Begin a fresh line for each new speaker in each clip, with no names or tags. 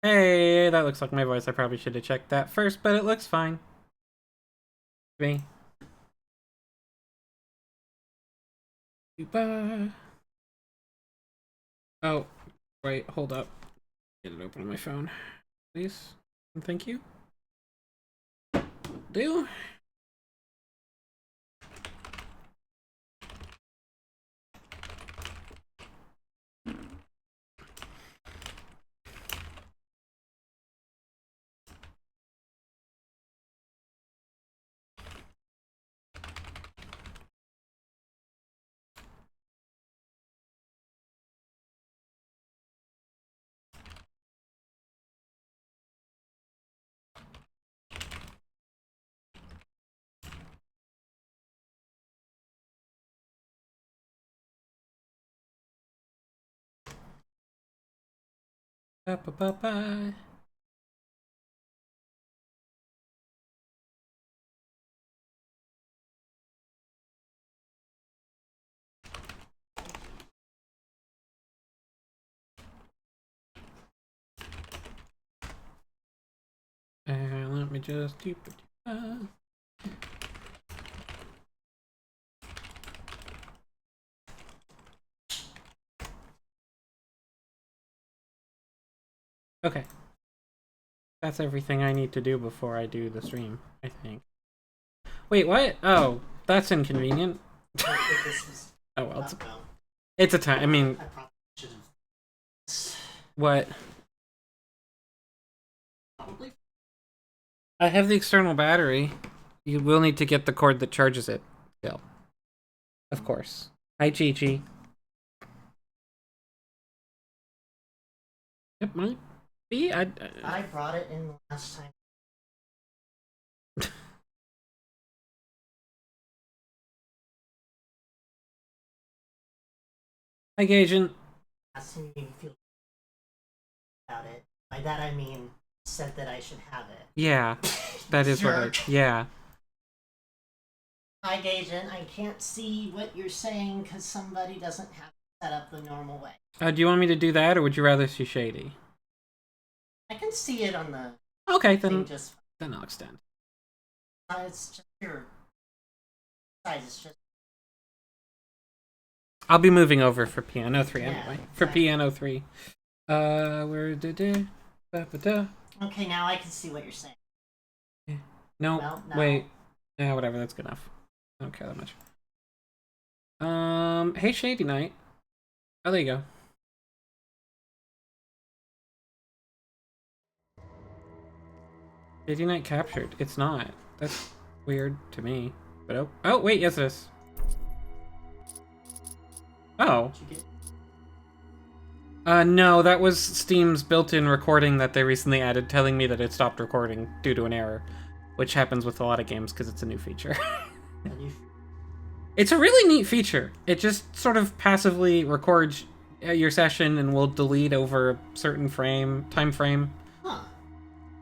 Hey, that looks like my voice. I probably should have checked that first, but it looks fine. Me. Oh, wait, hold up. Get it open on my phone, please. And thank you. Do. Bye. And let me just do. Okay. That's everything I need to do before I do the stream, I think. Wait, what? Oh, that's inconvenient. Oh well, it's a time. I mean, what? Probably. I have the external battery. You will need to get the cord that charges it. Still, of course. Hi, Gigi. It might be. I
brought it in the last time.
Hi, Gajan.
Last time you made me feel about it. By that I mean said that I should have it.
Yeah, that is what I. Yeah.
Hi, Gajan. I can't see what you're saying because somebody doesn't have it set up the normal way.
Do you want me to do that, or would you rather see Shady?
I can see it on the.
Okay, then I'll extend.
It's just your size. It's just.
I'll be moving over for PN03 anyway.
Exactly.
For PN03. Where did it?
Okay, now I can see what you're saying.
No,
no.
Wait. Yeah, whatever, that's good enough. I don't care that much. Hey Shady Knight. Oh, there you go. Shady Knight captured. It's not. That's weird to me. But oh wait, yes it is. Oh. No, that was Steam's built-in recording that they recently added, telling me that it stopped recording due to an error, which happens with a lot of games because it's a new feature. It's a really neat feature. It just sort of passively records your session and will delete over a certain time frame.
Huh.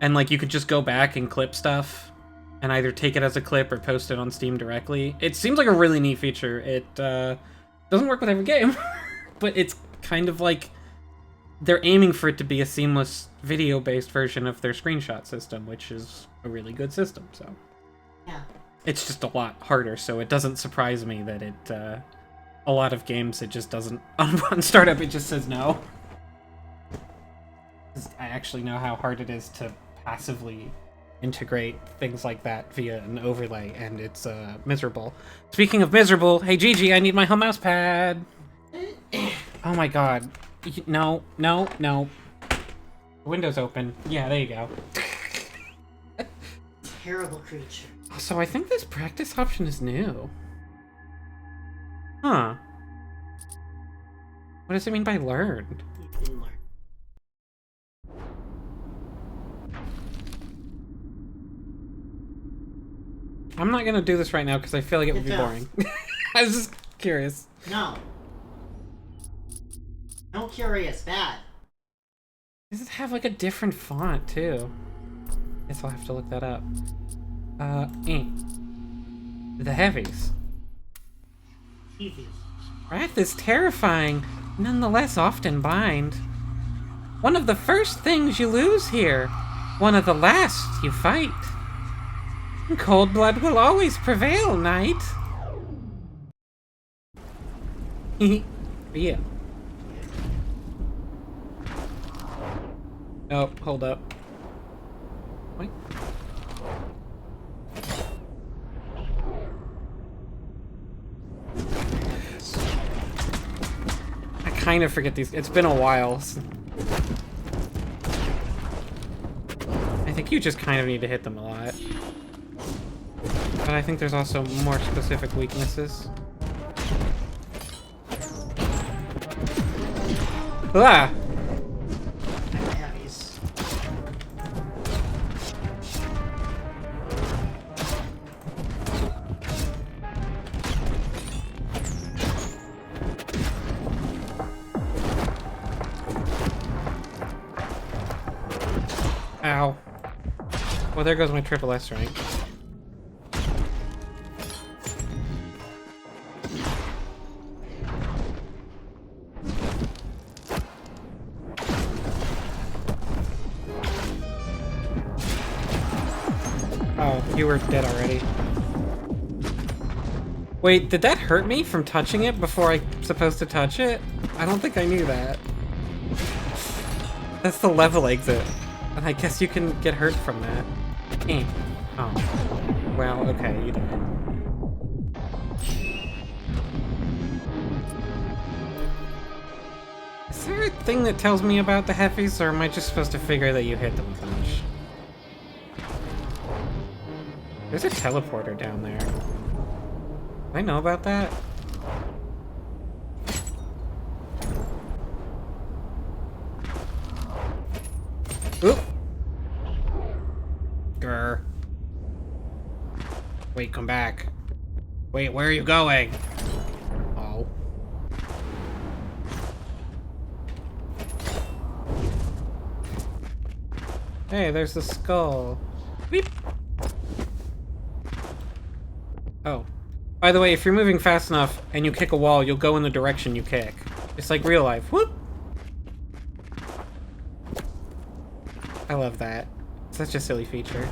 And like you could just go back and clip stuff and either take it as a clip or post it on Steam directly. It seems like a really neat feature. It doesn't work with every game, but it's kind of like they're aiming for it to be a seamless video-based version of their screenshot system, which is a really good system. So
yeah, it's
just a lot harder. So it doesn't surprise me that it a lot of games it just doesn't on startup. It just says no. I actually know how hard it is to passively integrate things like that via an overlay, and it's miserable. Speaking of miserable, hey Gigi, I need my home mouse pad. Oh my god. No. Window's open. Yeah, there you go.
Terrible creature.
So I think this practice option is new. Huh. What does it mean by learned?
You can learn.
I'm not gonna do this right now because I feel like it would be boring. I was just curious.
No. No curious, bad.
Does it have like a different font too? Guess I'll have to look that up. The heavies.
Easy.
Wrath is terrifying, nonetheless often bind. One of the first things you lose here. One of the last you fight. Cold blood will always prevail, knight. Yeah. Oh, hold up. Wait. I kind of forget these. It's been a while. I think you just kind of need to hit them a lot. But I think there's also more specific weaknesses. Ah!
Heavies.
Ow. Well, there goes my triple S rank. Oh, you were dead already. Wait, did that hurt me from touching it before I'm supposed to touch it? I don't think I knew that. That's the level exit. And I guess you can get hurt from that. Eh. Oh. Well, okay, you died. Is there a thing that tells me about the heavies, or am I just supposed to figure that you hit them a bunch? There's a teleporter down there. Do I know about that? Oop! Grr. Wait, come back. Wait, where are you going? Oh. Hey, there's the skull. Weep. Oh. By the way, if you're moving fast enough and you kick a wall, you'll go in the direction you kick. It's like real life. Whoop! I love that. Such a silly feature.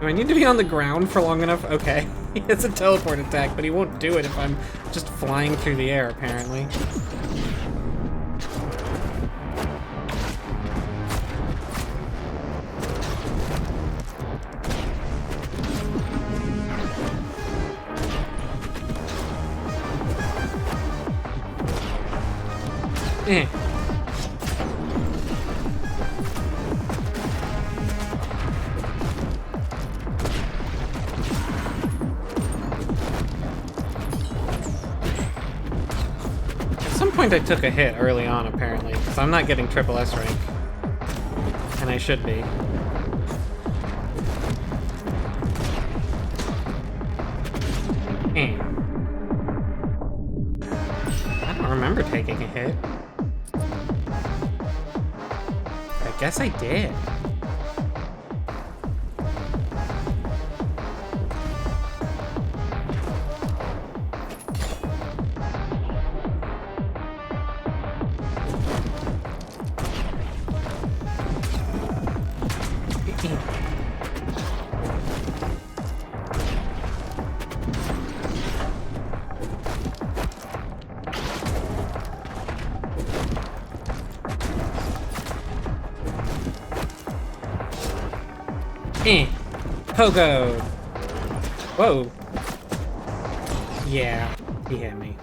Do I need to be on the ground for long enough? Okay. It's a teleport attack, but he won't do it if I'm just flying through the air, apparently. Eh. At some point I took a hit early on, apparently, because I'm not getting triple S rank. And I should be. Eh. I don't remember taking a hit. I guess I did. Eh. Pogo! Whoa. Yeah, he hit me.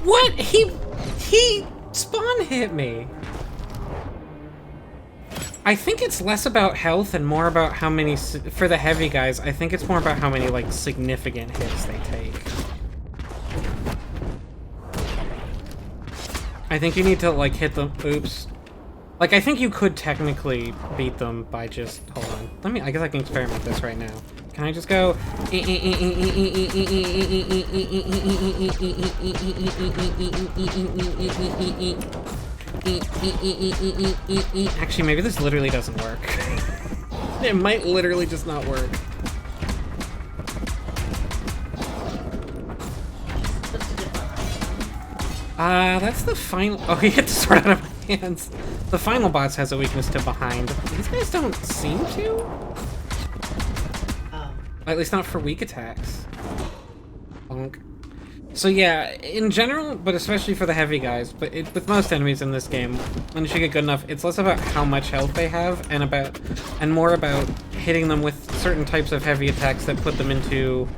What? He spawn hit me. I think it's less about health and more about how many, for the heavy guys, I think it's more about how many, like, significant hits they take. I think you need to, like, hit them. Oops. Like, I think you could technically beat them by just... Hold on. I guess I can experiment this right now. Can I just go... Actually, maybe this literally doesn't work. It might literally just not work. That's the final... Oh, he hit the sword out of my hands. The final boss has a weakness to behind. These guys don't seem to? At least not for weak attacks. Bonk. So yeah, in general, but especially for the heavy guys, but with most enemies in this game, once you get good enough, it's less about how much health they have, and more about hitting them with certain types of heavy attacks that put them into,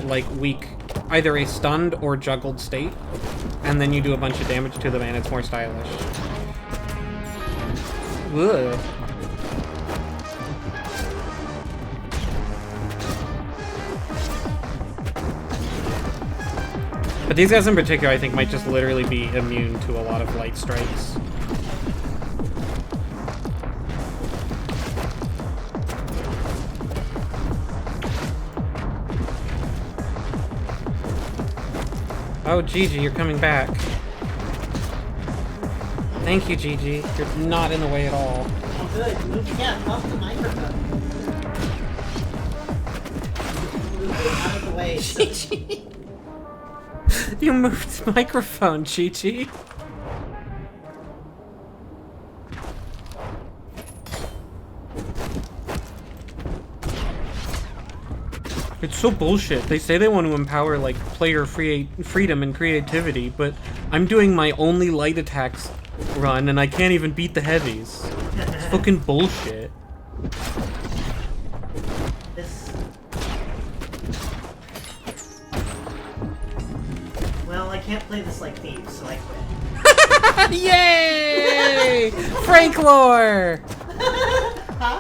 like, weak, either a stunned or juggled state, and then you do a bunch of damage to them, and it's more stylish. Ugh. But these guys in particular, I think, might just literally be immune to a lot of light strikes. Oh, Gigi, you're coming back. Thank you, Gigi. You're not in the way at all.
Oh, good. Move, yeah, off the microphone. Move it out of the way.
Gigi. You moved the microphone, Gigi. It's so bullshit. They say they want to empower, like, player freedom and creativity, but I'm doing my only light attacks run and I can't even beat the heavies. It's fucking bullshit.
Well, I can't play this like thieves, so I quit.
Yay! Frank lore!
Huh?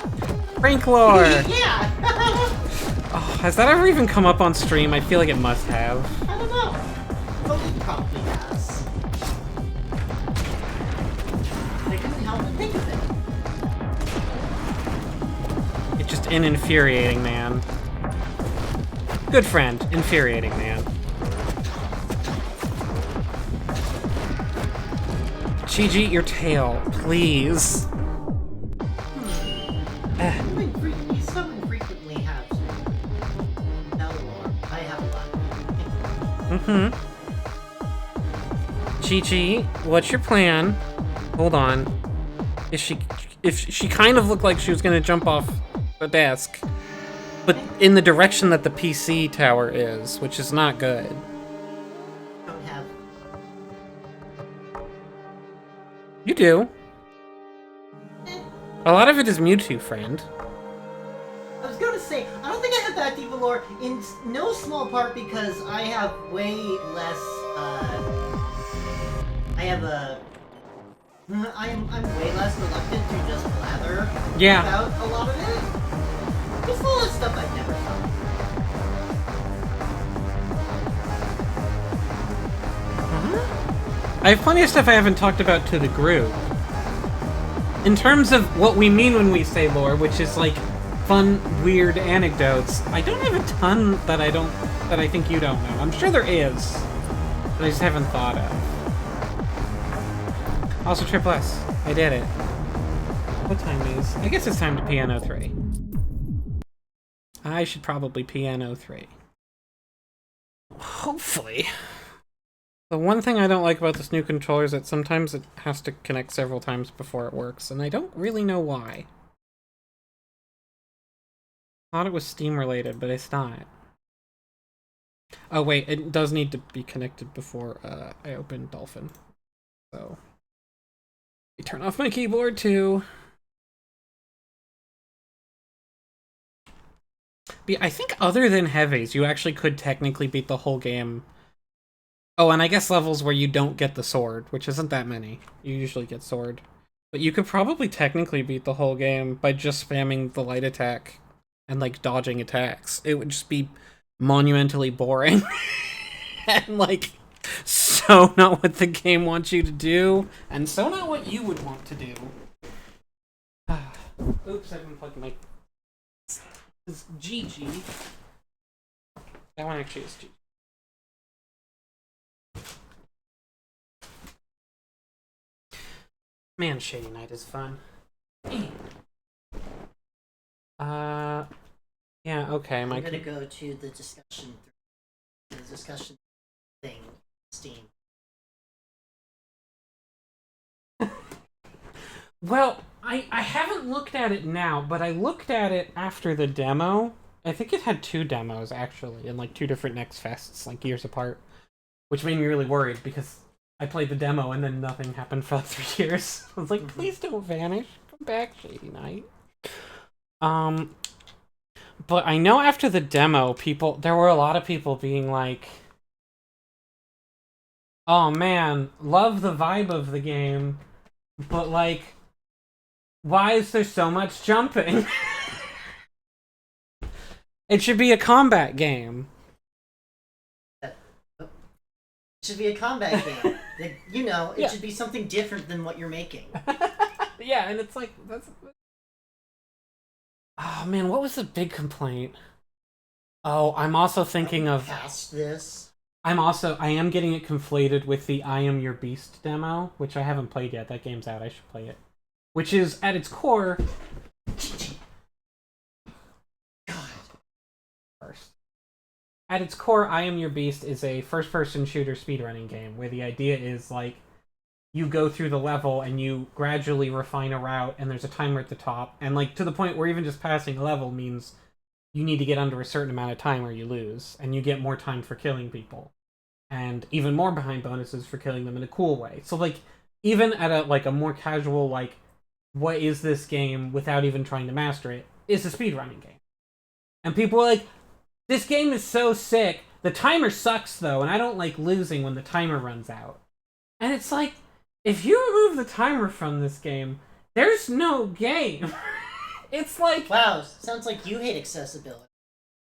Frank lore!
Yeah!
Oh, has that ever even come up on stream? I feel like it must have.
I don't know. Well, it probably has. I couldn't help but think of it.
It's just an infuriating man. Good friend, infuriating man. Gigi, your tail, please.
You so infrequently have L-lore. I have a lot.
Gigi, what's your plan? Hold on. If she kind of looked like she was gonna jump off the desk, but in the direction that the PC tower is, which is not good.
Don't have.
You do. A lot of it is Mewtwo, friend.
I was gonna say, I don't think I have that deep of lore, in no small part because I have way less, I'm way less reluctant to just blather about a lot of it. There's a lot of stuff I've never done.
I have plenty of stuff I haven't talked about to the group. In terms of what we mean when we say lore, which is like fun, weird anecdotes, I don't have a ton that I think you don't know. I'm sure there is, but I just haven't thought of. Also, Triple S, I did it. What time is? I guess it's time to PN03. I should probably PN03. Hopefully. The one thing I don't like about this new controller is that sometimes it has to connect several times before it works, and I don't really know why. Thought it was Steam related, but it's not. Oh wait, it does need to be connected before I open Dolphin. So, let me turn off my keyboard too. But I think other than heavies, you actually could technically beat the whole game. Oh, and I guess levels where you don't get the sword, which isn't that many. You usually get sword. But you could probably technically beat the whole game by just spamming the light attack and, like, dodging attacks. It would just be monumentally boring. And, like, so not what the game wants you to do, and so not what you would want to do. Oops, I didn't plug my... This is GG. That one actually is GG. Man, Shady Night is fun. Yeah, okay.
I'm gonna go to the discussion thing, Steam.
Well, I haven't looked at it now, but I looked at it after the demo. I think it had 2 demos, actually, in, like, 2 different Next Fests, like, years apart. Which made me really worried, because I played the demo and then nothing happened for, like, 3 years. I was like, please don't vanish. Come back, Shady Night. But I know after the demo, there were a lot of people being like, oh man, love the vibe of the game, but like, why is there so much jumping? It should be a combat game.
It should be a combat game. It should be something different than what you're making.
Yeah, and it's like, that's... Oh man, what was the big complaint? Oh, I'm also thinking of...
Past this.
I am getting it conflated with the I Am Your Beast demo, which I haven't played yet. That game's out, I should play it. Which is, at its core...
God.
First. At its core, I Am Your Beast is a first-person shooter speedrunning game, where the idea is, like, you go through the level and you gradually refine a route, and there's a timer at the top, and, like, to the point where even just passing a level means you need to get under a certain amount of time or you lose, and you get more time for killing people. And even more behind bonuses for killing them in a cool way. So, like, even at a more casual, like, what is this game without even trying to master it, is a speedrunning game. And people are like, this game is so sick. The timer sucks, though, and I don't like losing when the timer runs out. And it's like, if you remove the timer from this game, there's no game. It's like...
Wow, sounds like you hate accessibility.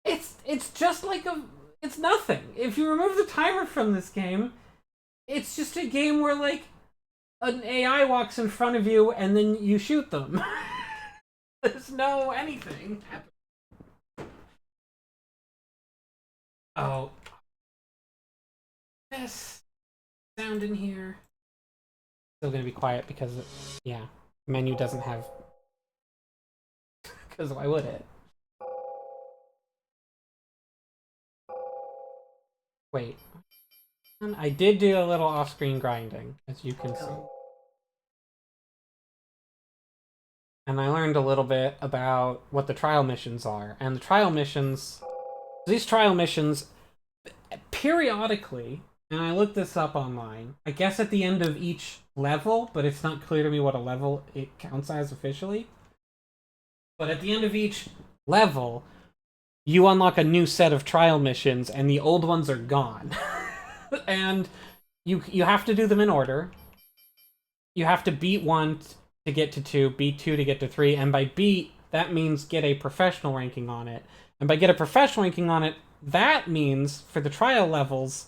It's just like it's nothing. If you remove the timer from this game, it's just a game where, like, an AI walks in front of you and then you shoot them. There's no anything happening. Oh. This sound in here. Still gonna be quiet because, yeah, menu doesn't have... Because why would it? Wait. I did do a little off-screen grinding, as you can see. And I learned a little bit about what the trial missions are. And the trial missions... These trial missions, periodically, and I looked this up online, I guess at the end of each level, but it's not clear to me what a level it counts as officially. But at the end of each level, you unlock a new set of trial missions, and the old ones are gone. And you have to do them in order. You have to beat 1 to get to 2, beat 2 to get to 3, and by beat, that means get a professional ranking on it. And by get a professional ranking on it, that means, for the trial levels,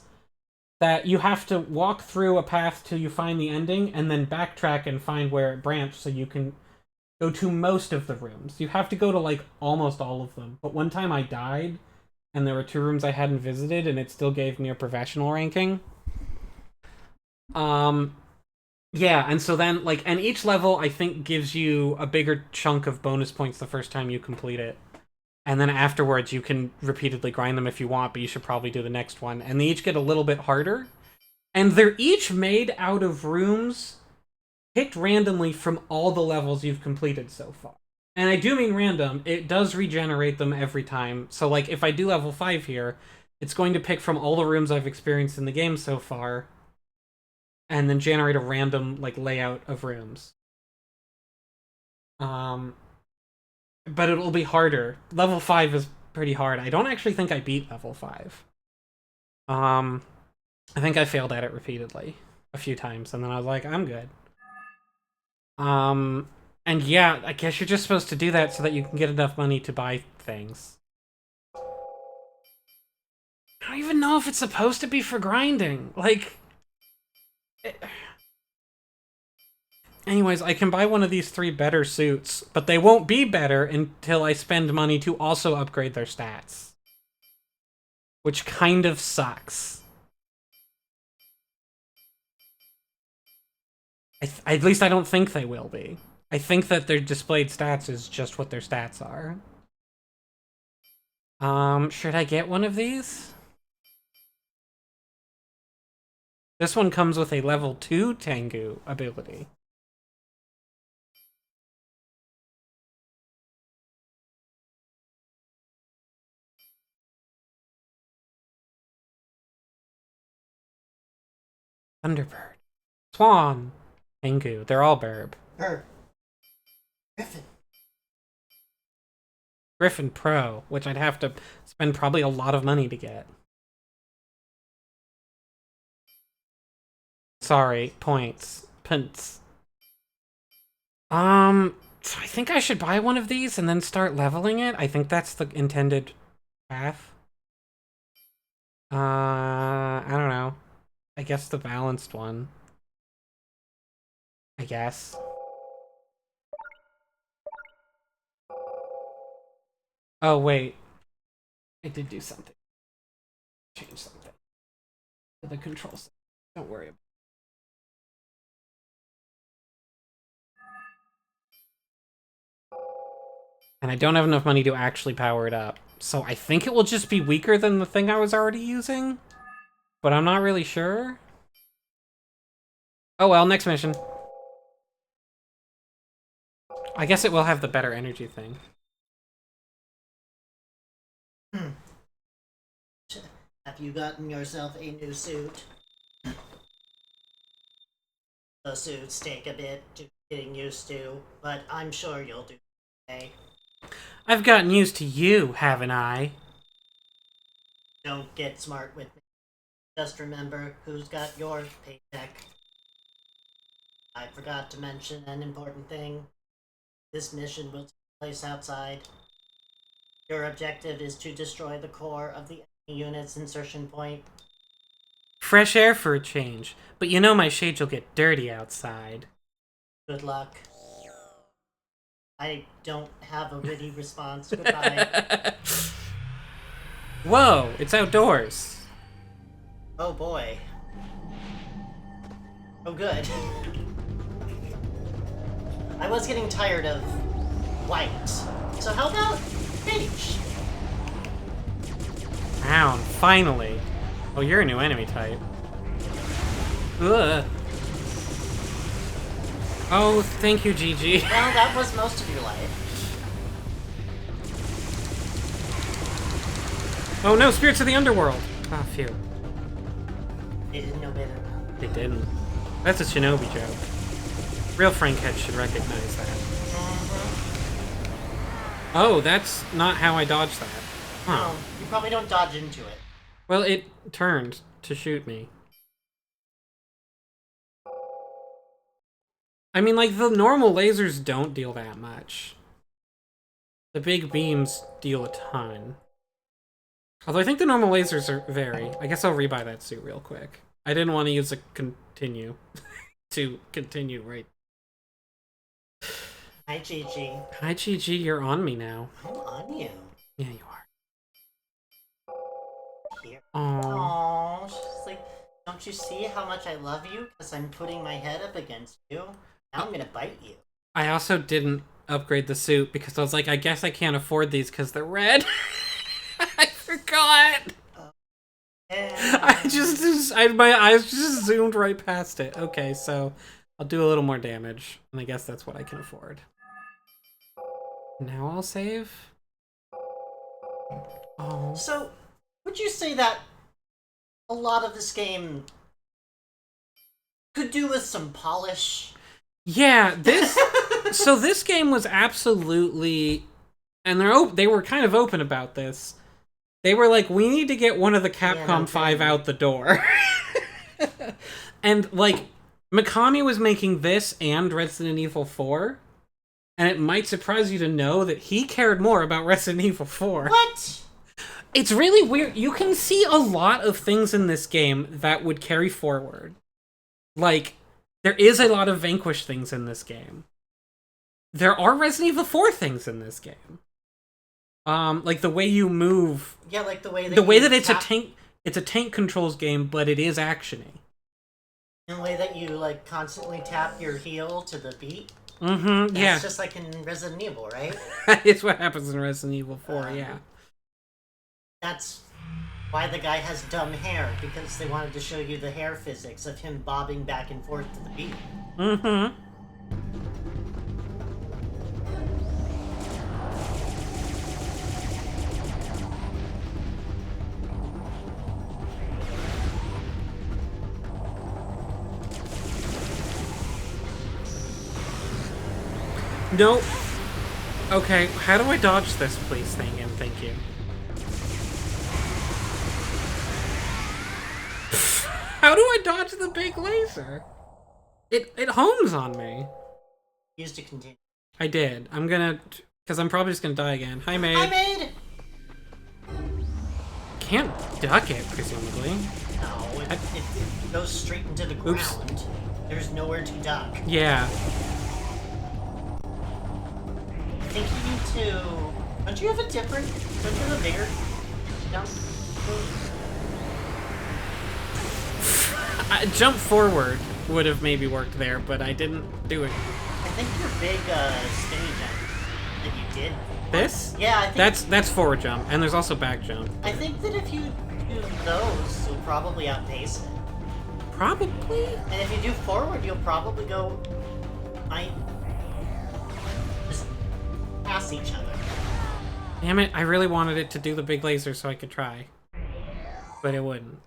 that you have to walk through a path till you find the ending, and then backtrack and find where it branched so you can go to most of the rooms. You have to go to, like, almost all of them. But one time I died, and there were 2 rooms I hadn't visited, and it still gave me a professional ranking. Yeah, and so then, like, and each level, I think, gives you a bigger chunk of bonus points the first time you complete it. And then afterwards, you can repeatedly grind them if you want, but you should probably do the next one. And they each get a little bit harder. And they're each made out of rooms picked randomly from all the levels you've completed so far. And I do mean random. It does regenerate them every time. So, like, if I do level 5 here, it's going to pick from all the rooms I've experienced in the game so far, and then generate a random, like, layout of rooms. But it'll be harder. Level 5 is pretty hard. I don't actually think I beat level 5. I think I failed at it repeatedly a few times, and then I was like, I'm good. And yeah, I guess you're just supposed to do that so that you can get enough money to buy things. I don't even know if it's supposed to be for grinding. Like... Anyways, I can buy one of these 3 better suits, but they won't be better until I spend money to also upgrade their stats. Which kind of sucks. At least I don't think they will be. I think that their displayed stats is just what their stats are. Should I get one of these? This one comes with a level 2 Tengu ability. Thunderbird. Swan. Tengu. They're all Burb.
Burb. Griffin.
Griffin Pro, which I'd have to spend probably a lot of money to get. Sorry, points. Punts. So I think I should buy one of these and then start leveling it. I think that's the intended path. I don't know. I guess the balanced one. I guess. Oh, wait. I did do something. Change something. The controls. Don't worry about it. And I don't have enough money to actually power it up. So I think it will just be weaker than the thing I was already using. But I'm not really sure. Oh well, next mission. I guess it will have the better energy thing.
Have you gotten yourself a new suit? The suits take a bit to getting used to, but I'm sure you'll do okay.
I've gotten used to you, haven't I?
Don't get smart with me. Just remember who's got your paycheck. I forgot to mention an important thing. This mission will take place outside. Your objective is to destroy the core of the enemy unit's insertion point.
Fresh air for a change, but you know my shades will get dirty outside.
Good luck. I don't have a witty response. Goodbye.
Whoa, it's outdoors.
Oh boy. Oh good. I was getting tired of white. So how about beige?
Down, finally. Oh, you're a new enemy type. Ugh. Oh, thank you, Gigi.
Well, that was most of your life.
Oh no, spirits of the underworld. Ah, phew.
They didn't know better.
They didn't. That's a shinobi joke. Real Frankhead should recognize that. Oh, that's not how I dodged that. Huh.
No, you probably don't dodge into it.
Well, it turned to shoot me. I mean, like, the normal lasers don't deal that much. The big beams deal a ton. Although I think the normal lasers are vary. I guess I'll rebuy that suit real quick. I didn't want to use a continue to continue, right?
Hi, Gigi.
Hi, Gigi, you're on me now.
I'm on you.
Yeah, you are.
Here.
Aww.
Aww. She's like, don't you see how much I love you? Because I'm putting my head up against you. Now I'm gonna bite you.
I also didn't upgrade the suit because I was like, I guess I can't afford these because they're red. I forgot. My eyes just zoomed right past it. Okay, so I'll do a little more damage, and I guess that's what I can afford. Now I'll save. Oh.
So, would you say that a lot of this game could do with some polish?
Yeah, so this game was absolutely, and they were kind of open about this. They were like, we need to get one of the Capcom 5 out the door. And, like, Mikami was making this and Resident Evil 4, and it might surprise you to know that he cared more about Resident Evil 4.
What?
It's really weird. You can see a lot of things in this game that would carry forward. Like, there is a lot of Vanquish things in this game. There are Resident Evil 4 things in this game. Like the way you move.
Yeah, like the way
that it's a tank controls game, but it is actiony.
The way that you like constantly tap your heel to the beat.
Mm-hmm. Yeah.
It's just like in Resident Evil, right?
It's what happens in Resident Evil 4. Yeah.
That's why the guy has dumb hair, because they wanted to show you the hair physics of him bobbing back and forth to the beat.
Mm-hmm. Nope. Okay, how do I dodge this, please? Thank you. How do I dodge the big laser? It homes on me.
Used to continue.
I did. I'm gonna... Because I'm probably just gonna die again. Hi, Maid.
Hi, Maid!
Can't duck it, presumably.
No, it goes straight into the ground. Oops. There's nowhere to duck.
Yeah.
I think you need to... Don't you have a bigger jump?
Jump forward would have maybe worked there, but I didn't do it.
I think your big spinny jump that you did.
This?
Yeah, I think...
That's forward jump, and there's also back jump.
I think that if you do those, you'll probably outpace it.
Probably?
And if you do forward, you'll probably go... just pass each other.
Damn it, I really wanted it to do the big laser so I could try. But it wouldn't.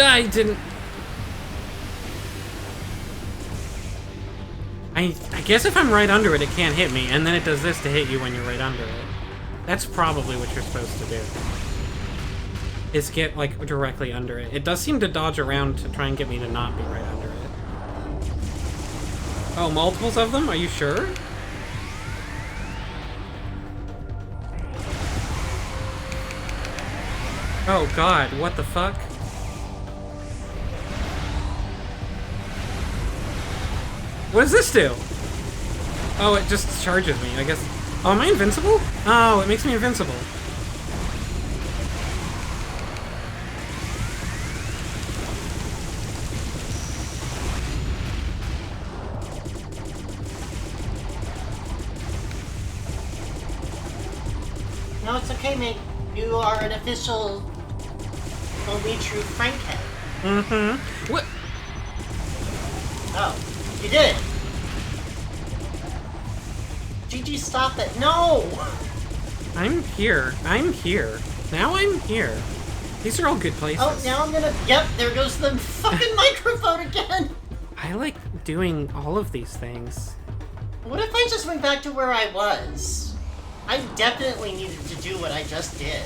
I didn't... I guess if I'm right under it, it can't hit me, and then it does this to hit you when you're right under it. That's probably what you're supposed to do. Is get, like, directly under it. It does seem to dodge around to try and get me to not be right under it. Oh, multiples of them? Are you sure? Oh god, what the fuck? What does this do? Oh, it just charges me, I guess. Oh, am I invincible? Oh, it makes me invincible.
No, it's okay, mate. You are an official, only true Frankhead.
Mm-hmm. What?
Oh, you did it. GG, stop it. No!
I'm here. I'm here. Now I'm here. These are all good places.
Oh, now I'm gonna... Yep, there goes the fucking microphone again!
I like doing all of these things.
What if I just went back to where I was? I definitely needed to do what I just did.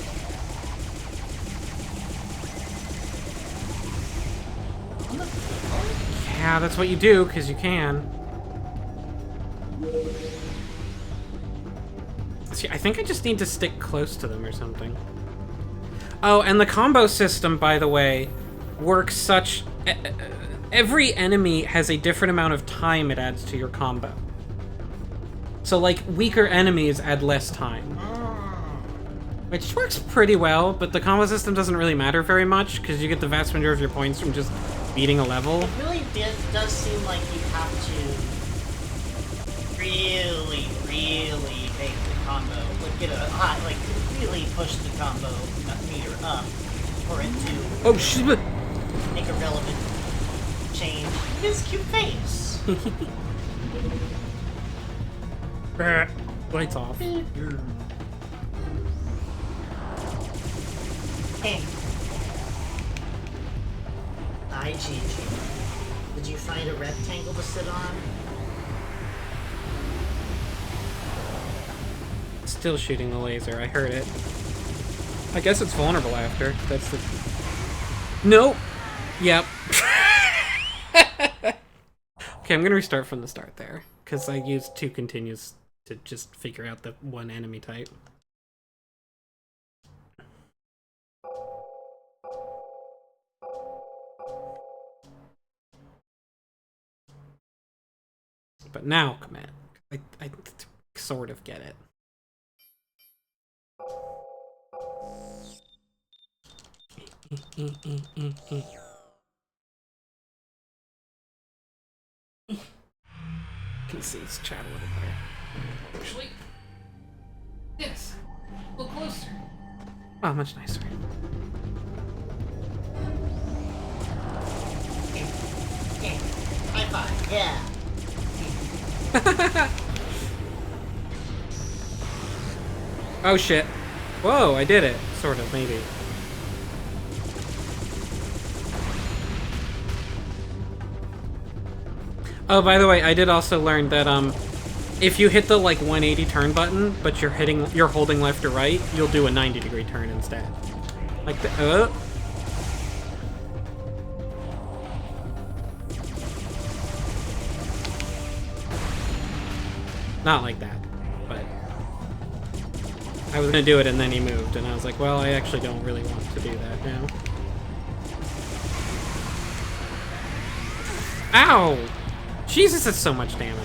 Yeah, that's what you do, because you can. See, I think I just need to stick close to them or something. Oh, and the combo system, by the way, works such... Every enemy has a different amount of time it adds to your combo. So, like, weaker enemies add less time. Which works pretty well, but the combo system doesn't really matter very much, because you get the vast majority of your points from just beating a level.
It really does seem like you have to really make the combo, like get a hot, like really push the combo meter up for it to make a relevant change. His cute face.
Lights off.
Hey. Hi, Gigi. Did you find a rectangle to sit on?
Still shooting the laser. I heard it. I guess it's vulnerable after. That's the... Nope. Yep. Okay, I'm gonna restart from the start there. Because I used 2 continues to just figure out the one enemy type. But now, command. I sort of get it. Can see his chat a little better. Actually, yes, a little closer. Oh, much nicer.
High five, yeah.
Oh shit. Whoa, I did it. Sort of, maybe. Oh, by the way, I did also learn that if you hit the like 180 turn button, but you're holding left or right, you'll do a 90-degree turn instead. Like the Not like that, but I was gonna do it and then he moved, and I was like, well, I actually don't really want to do that now. Ow! Jesus, that's so much damage.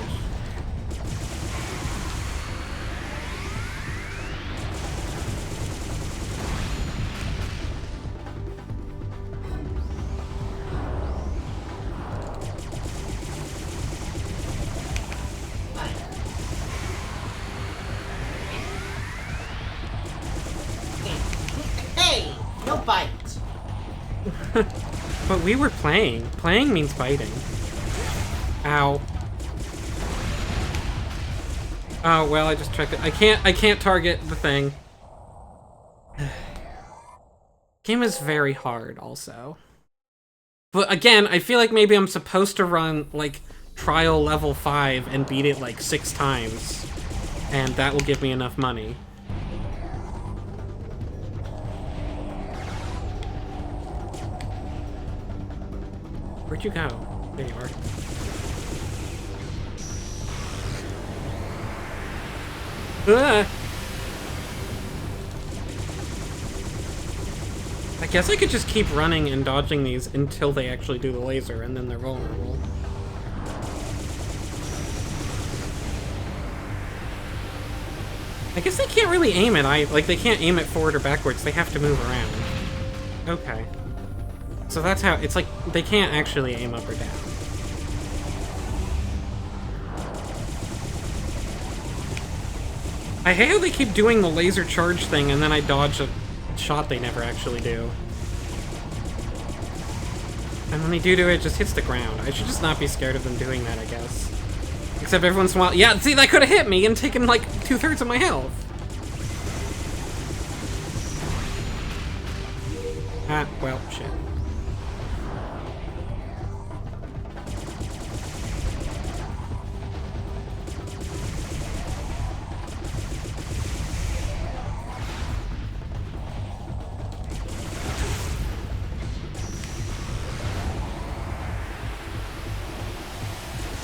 Hey! No bite!
But we were playing. Playing means biting. Ow. Oh, well, I just tricked it. I can't target the thing. Game is very hard, also. But again, I feel like maybe I'm supposed to run, like, trial level 5 and beat it, like, 6 times. And that will give me enough money. Where'd you go? There you are. I guess I could just keep running and dodging these until they actually do the laser, and then they're vulnerable. I guess they can't really aim it. Like, they can't aim it forward or backwards. They have to move around. Okay. So that's how... It's like, they can't actually aim up or down. I hate how they keep doing the laser charge thing and then I dodge a shot they never actually do. And when they do it, it just hits the ground. I should just not be scared of them doing that, I guess. Except every once in a while... Yeah, see, that could have hit me and taken, like, 2/3 of my health. Ah, well, shit.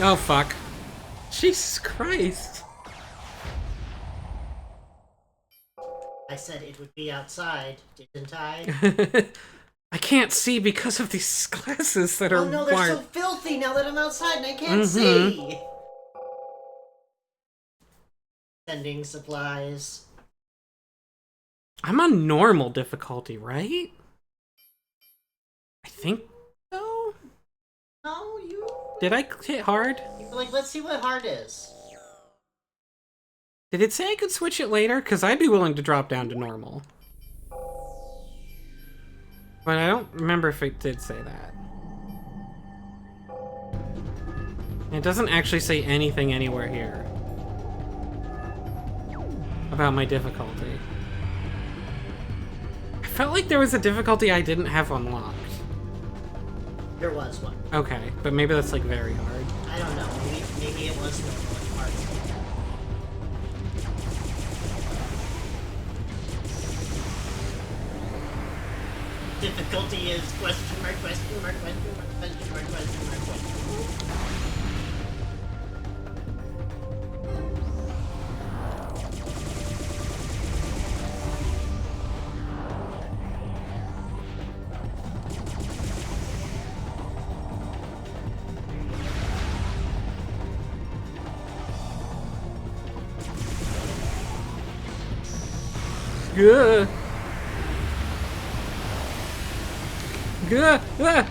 Oh, fuck. Jesus Christ.
I said it would be outside, didn't I?
I can't see because of these glasses that are
Oh no, they're
wired.
so filthy now that I'm outside and I can't see! Sending supplies.
I'm on normal difficulty, right? I think so?
No, you...
Did I hit hard?
Like, let's see what hard is.
Did it say I could switch it later? Because I'd be willing to drop down to normal. But I don't remember if it did say that. It doesn't actually say anything anywhere here about my difficulty. I felt like there was a difficulty I didn't have unlocked.
There was one.
Okay, but maybe that's like very hard.
I don't know. Maybe it was normal and hard. difficulty is question mark, question mark, question mark, question mark, question mark, question mark.
Gah. Gah. Ah.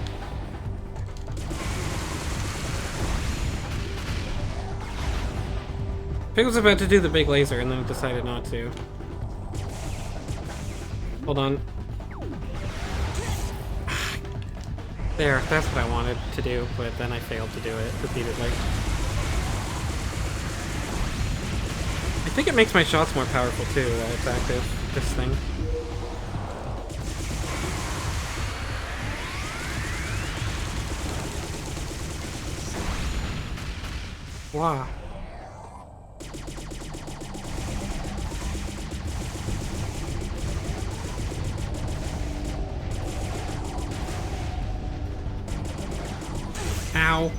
Pig was about to do the big laser and then decided not to. Hold on. There, that's what I wanted to do, but then I failed to do it repeatedly. I think it makes my shots more powerful too while it's active, this thing. Wow. Ow.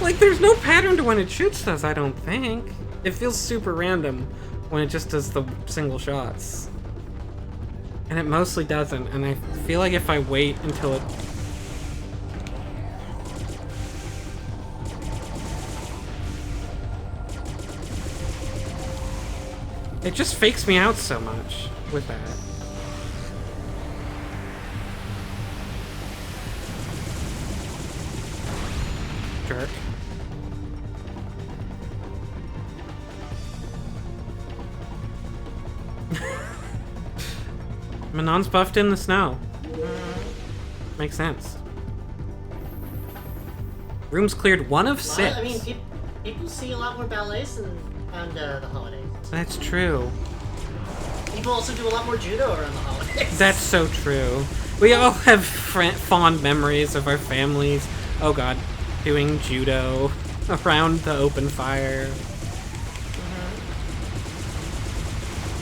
Like, there's no pattern to when it shoots those, I don't think. It feels super random when it just does the single shots. And it mostly doesn't, and I feel like if I wait until it... It just fakes me out so much with that. Jerk. Manon's buffed in the snow. Makes sense. Room's cleared 1 of 6.
Well, I mean, people see a lot more ballets around the holidays.
That's true.
People also do a lot more judo around the holidays.
That's so true. We all have fond memories of our families. Oh god, doing judo around the open fire.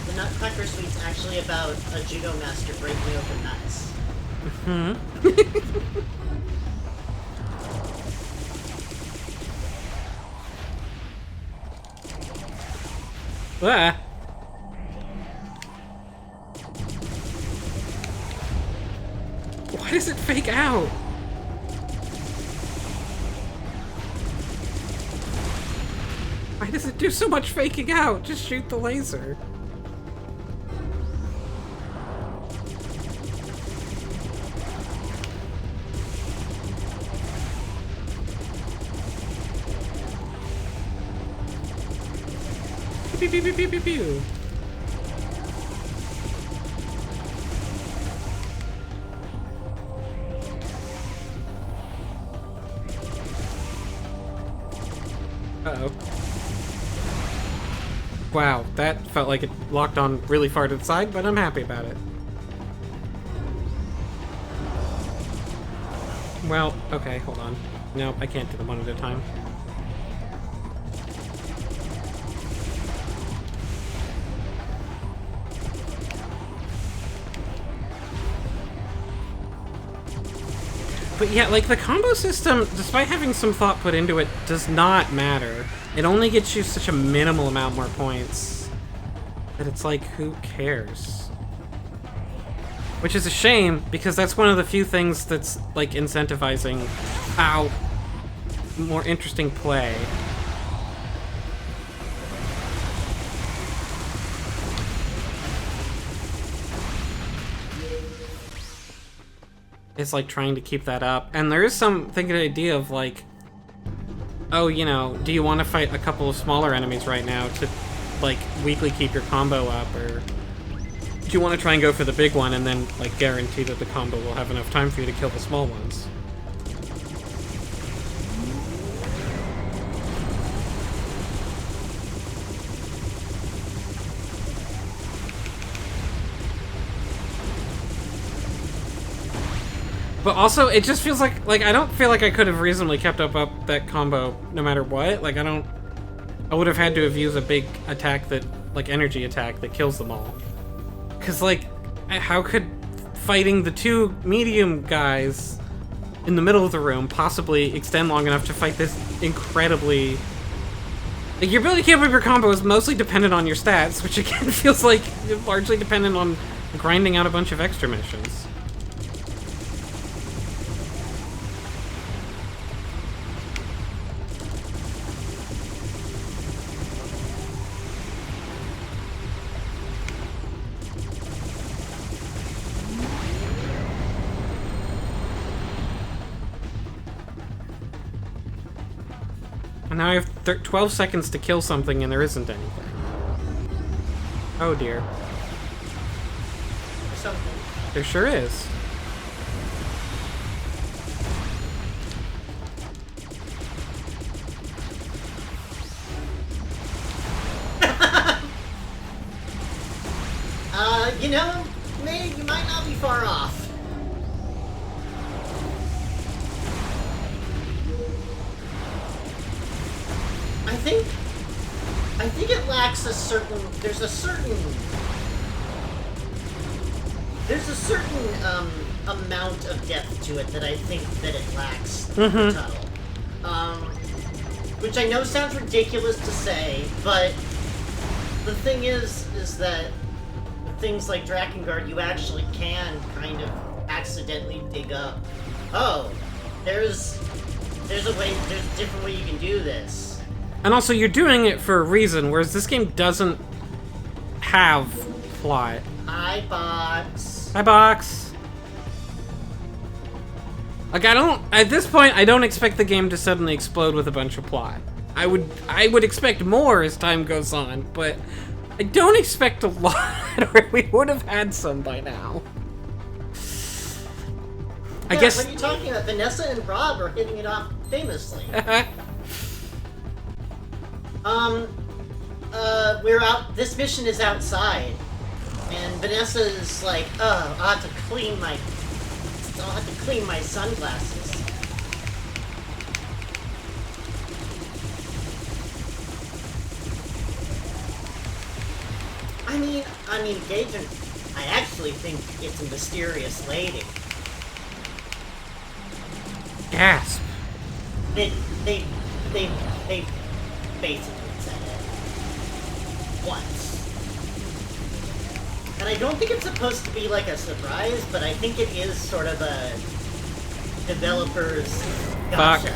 The Nutcracker Suite's actually about a judo master breaking open nuts.
Ah. Why does it fake out? Why does it do so much faking out? Just shoot the laser. Pew pew pew pew pew pew. Uh-oh. Wow, that felt like it locked on really far to the side, but I'm happy about it. Well, okay, hold on. Nope, I can't do them one at a time. But yeah, like, the combo system, despite having some thought put into it, does not matter. It only gets you such a minimal amount more points that it's like, who cares? Which is a shame, because that's one of the few things that's, like, incentivizing, ow, more interesting play. It's like trying to keep that up. And there is some thinking idea of like, oh, you know, do you want to fight a couple of smaller enemies right now to like weakly keep your combo up, or do you want to try and go for the big one and then like guarantee that the combo will have enough time for you to kill the small ones? But also, it just feels like I don't feel like I could have reasonably kept up that combo no matter what. Like, I don't... I would have had to have used a big attack that, like, energy attack that kills them all. Because, like, how could fighting the two medium guys in the middle of the room possibly extend long enough to fight this incredibly... Like, your ability to keep up your combo is mostly dependent on your stats, which again feels like largely dependent on grinding out a bunch of extra missions. And now I have 12 seconds to kill something and there isn't anything. Oh dear.
Something.
There sure is.
You know, you might not be far off. I think it lacks a certain... There's a certain amount of depth to it that I think that it lacks the tunnel. Which I know sounds ridiculous to say, but the thing is that with things like Drakengard, you actually can kind of accidentally dig up. Oh, there's a different way you can do this.
And also, you're doing it for a reason, whereas this game doesn't have plot.
Hi, Box.
Hi, Box. Like, at this point, I don't expect the game to suddenly explode with a bunch of plot. I would expect more as time goes on, but I don't expect a lot, or we would have had some by now. I guess...
What are you talking about? Vanessa and Rob are hitting it off famously. We're out. This mission is outside, and Vanessa is like, "Oh, I'll have to clean my sunglasses." I mean, Gaijin, I actually think it's a mysterious lady.
Gasp.
They basically said it once. And I don't think it's supposed to be like a surprise, but I think it is sort of a developer's gotcha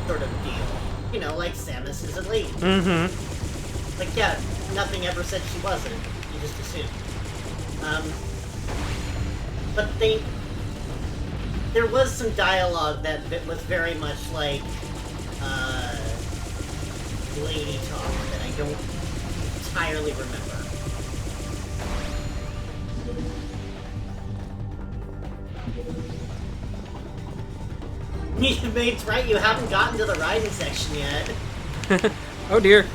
sort of deal. You know, like Samus is a lady.
Mm-hmm.
Like, yeah, nothing ever said she wasn't. You just assumed. But there was some dialogue that was very much like, lady talk that I don't entirely remember. Mate's right, you haven't gotten to the riding section yet.
Oh dear.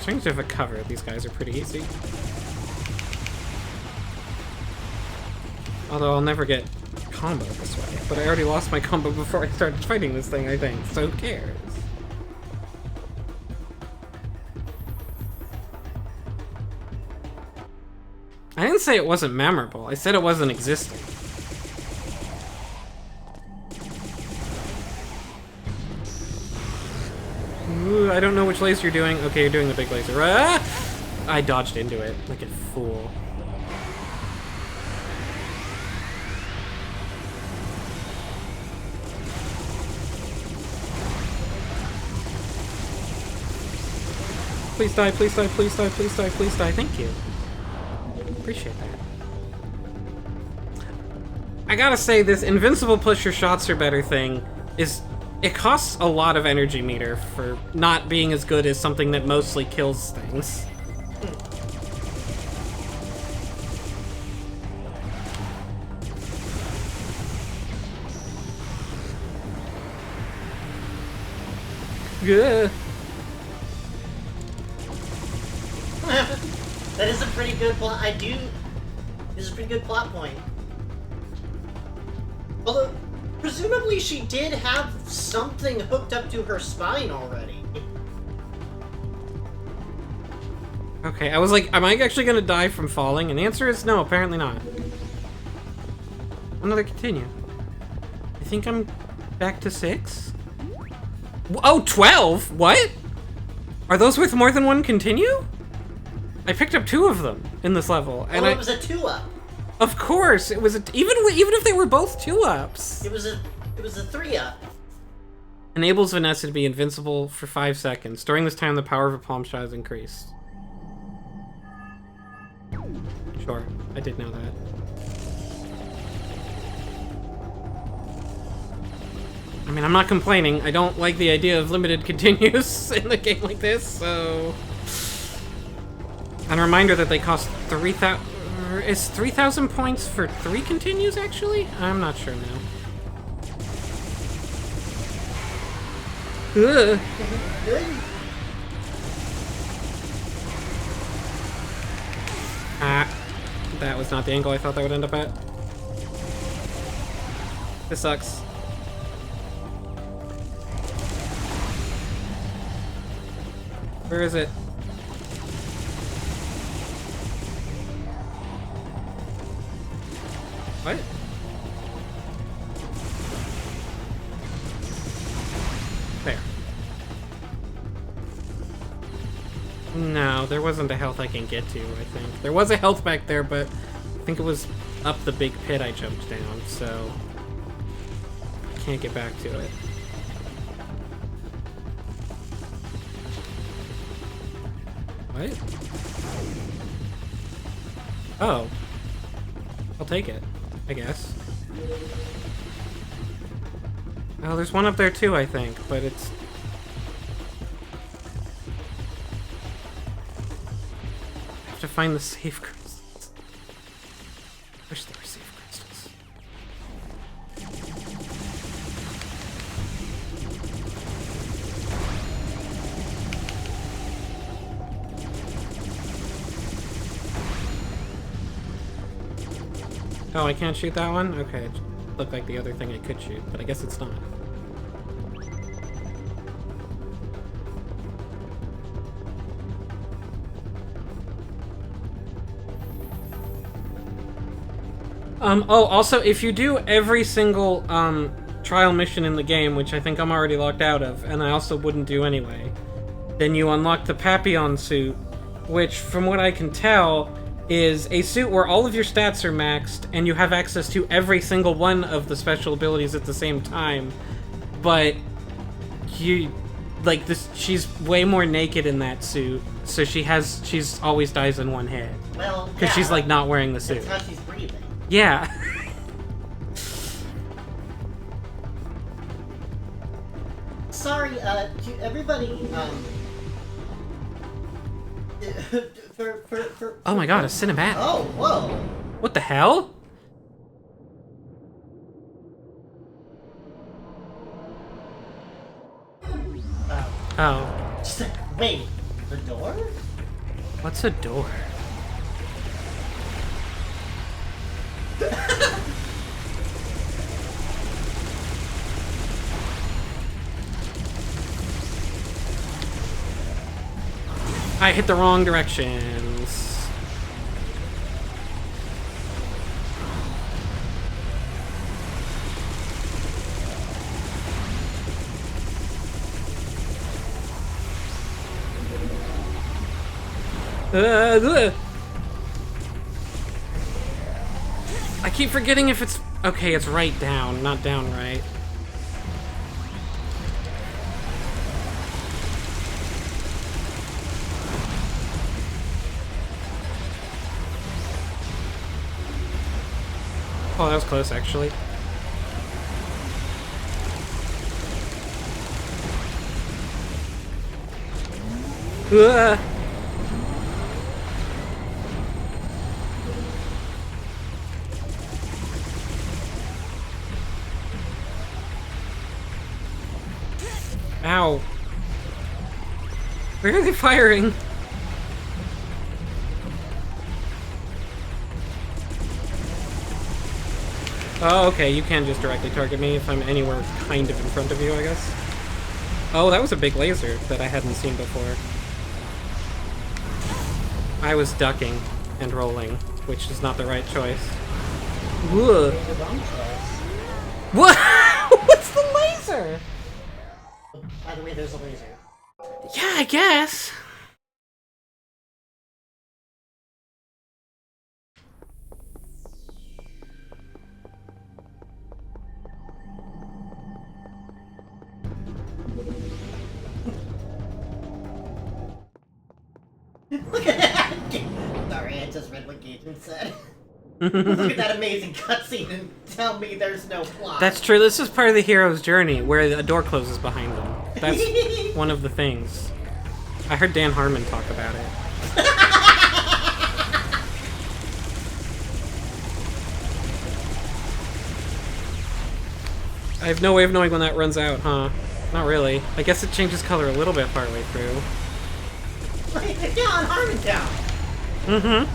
Strings of a cover, these guys are pretty easy. Although I'll never get combo this way. But I already lost my combo before I started fighting this thing, I think, so who cares? I didn't say it wasn't memorable, I said it wasn't existing. Ooh, I don't know which laser you're doing. Okay, you're doing the big laser. Ah! I dodged into it like a fool. Please die, please die, please die, please die, please die. Thank you. Appreciate that. I gotta say, this invincible push your shots are better thing is... It costs a lot of energy meter for not being as good as something that mostly kills things. Ugh.
That is a pretty good plot. This is a pretty good plot point. Although, presumably she did have something hooked up to her spine already.
Okay, I was like, am I actually gonna die from falling? And the answer is no, apparently not. Another continue. I think I'm back to 6? Oh, 12? What? Are those with more than one continue? I picked up 2 of them in this level, and
it was a 2-up.
Of course, it was even if they were both 2-ups.
It was a 3-up.
Enables Vanessa to be invincible for 5 seconds. During this time, the power of a palm shot is increased. Sure, I did know that. I mean, I'm not complaining. I don't like the idea of limited continues in a game like this, so... And a reminder that they cost 3,000... Is 3,000 points for 3 continues, actually? I'm not sure now. Ugh. Ah. That was not the angle I thought that would end up at. This sucks. Where is it? What? There. No, there wasn't a health I can get to, I think. There was a health back there, but I think it was up the big pit I jumped down, so... I can't get back to it. What? Oh. I'll take it, I guess. Oh, there's one up there too, I think, but it's... I have to find the safe crystals. Wish there were safe crystals. Oh, I can't shoot that one? Okay, it looked like the other thing I could shoot, but I guess it's not. Oh, also, if you do every single, trial mission in the game, which I think I'm already locked out of, and I also wouldn't do anyway, then you unlock the Papillon suit, which, from what I can tell, is a suit where all of your stats are maxed, and you have access to every single one of the special abilities at the same time, but she's way more naked in that suit, so she's always dies in one hit.
Well,
because she's, like, not wearing the suit.
That's how she's breathing.
Yeah.
Sorry, to everybody,
Oh my god, a cinematic.
Oh, whoa.
What the hell? Oh.
Wait, the door?
What's a door? I hit the wrong directions. I keep forgetting if it's... Okay, it's right down, not down right. Oh, that was close, actually. Ugh. Ow. Where are they firing? Oh, okay, you can just directly target me if I'm anywhere kind of in front of you, I guess. Oh, that was a big laser that I hadn't seen before. I was ducking and rolling, which is not the right choice. Whoa.
The wrong choice.
What? What's the laser?
By the way, there's a laser.
Yeah, I guess.
Look at that! Sorry, I just read what Gaten said. Look at that amazing cutscene and tell me there's no plot.
That's true. This is part of the hero's journey, where a door closes behind them. That's one of the things. I heard Dan Harmon talk about it. I have no way of knowing when that runs out, huh? Not really. I guess it changes color a little bit partway through.
Yeah, on Harmontown.
Mm-hmm.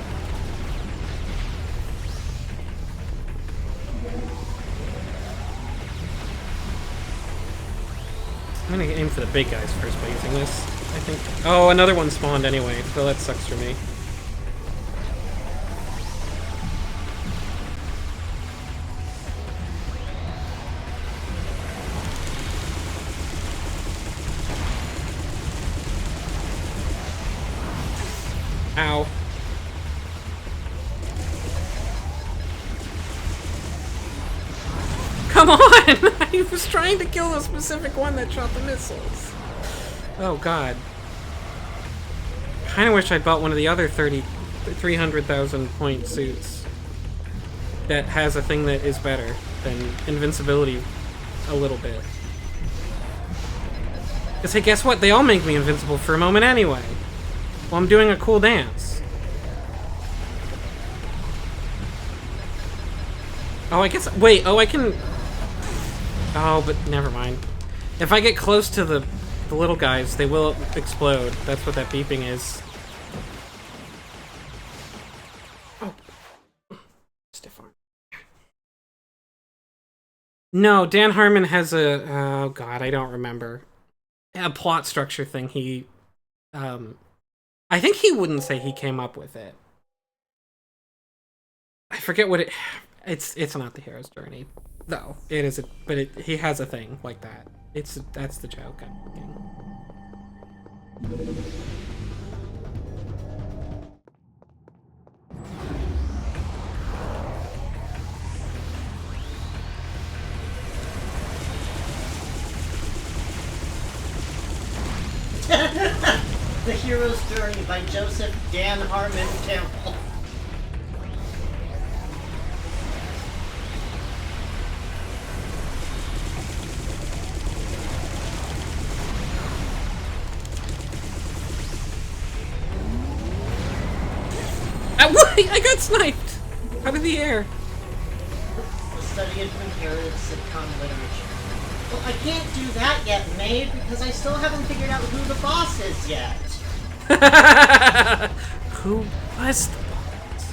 I'm gonna aim for the big guys first by using this, I think. Oh, another one spawned anyway, so that sucks for me. Ow. Come on! I was trying to kill the specific one that shot the missiles. Oh god. Kinda wish I'd bought one of the other 300,000 point suits that has a thing that is better than invincibility a little bit. Because hey, guess what? They all make me invincible for a moment anyway. Well, I'm doing a cool dance. Oh, I guess... Wait, oh, I can... Oh, but never mind. If I get close to the little guys, they will explode. That's what that beeping is. Oh. Stiff arm. No, Dan Harmon has a... Oh, God, I don't remember. A plot structure thing he... I think he wouldn't say he came up with it. I forget what it... It's not the hero's journey, though. It is, but he has a thing like that. That's the joke I'm thinking.
The Hero's Journey by Joseph Dan Harmon Campbell.
I got sniped! Out of the air.
The study of comparative sitcom literature. Well, I can't do that yet, Maeve, because I still haven't figured out who the boss is yet.
Who was the boss?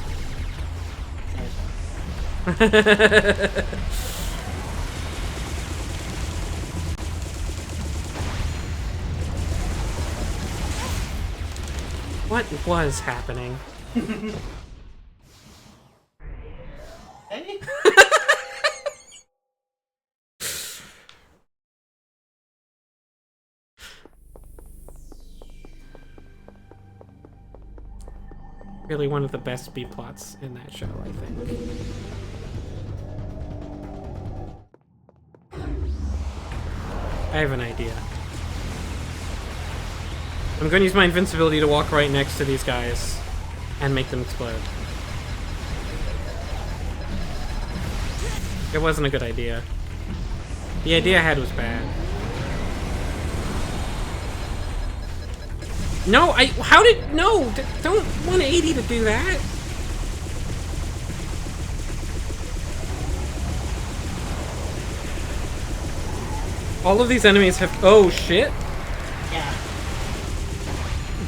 What was happening?
Hey?
Really one of the best B plots in that show, I think. I have an idea. I'm going to use my invincibility to walk right next to these guys and make them explode. It wasn't a good idea. The idea I had was bad. No, no, don't 180 to do that. All of these enemies have, oh shit.
Yeah.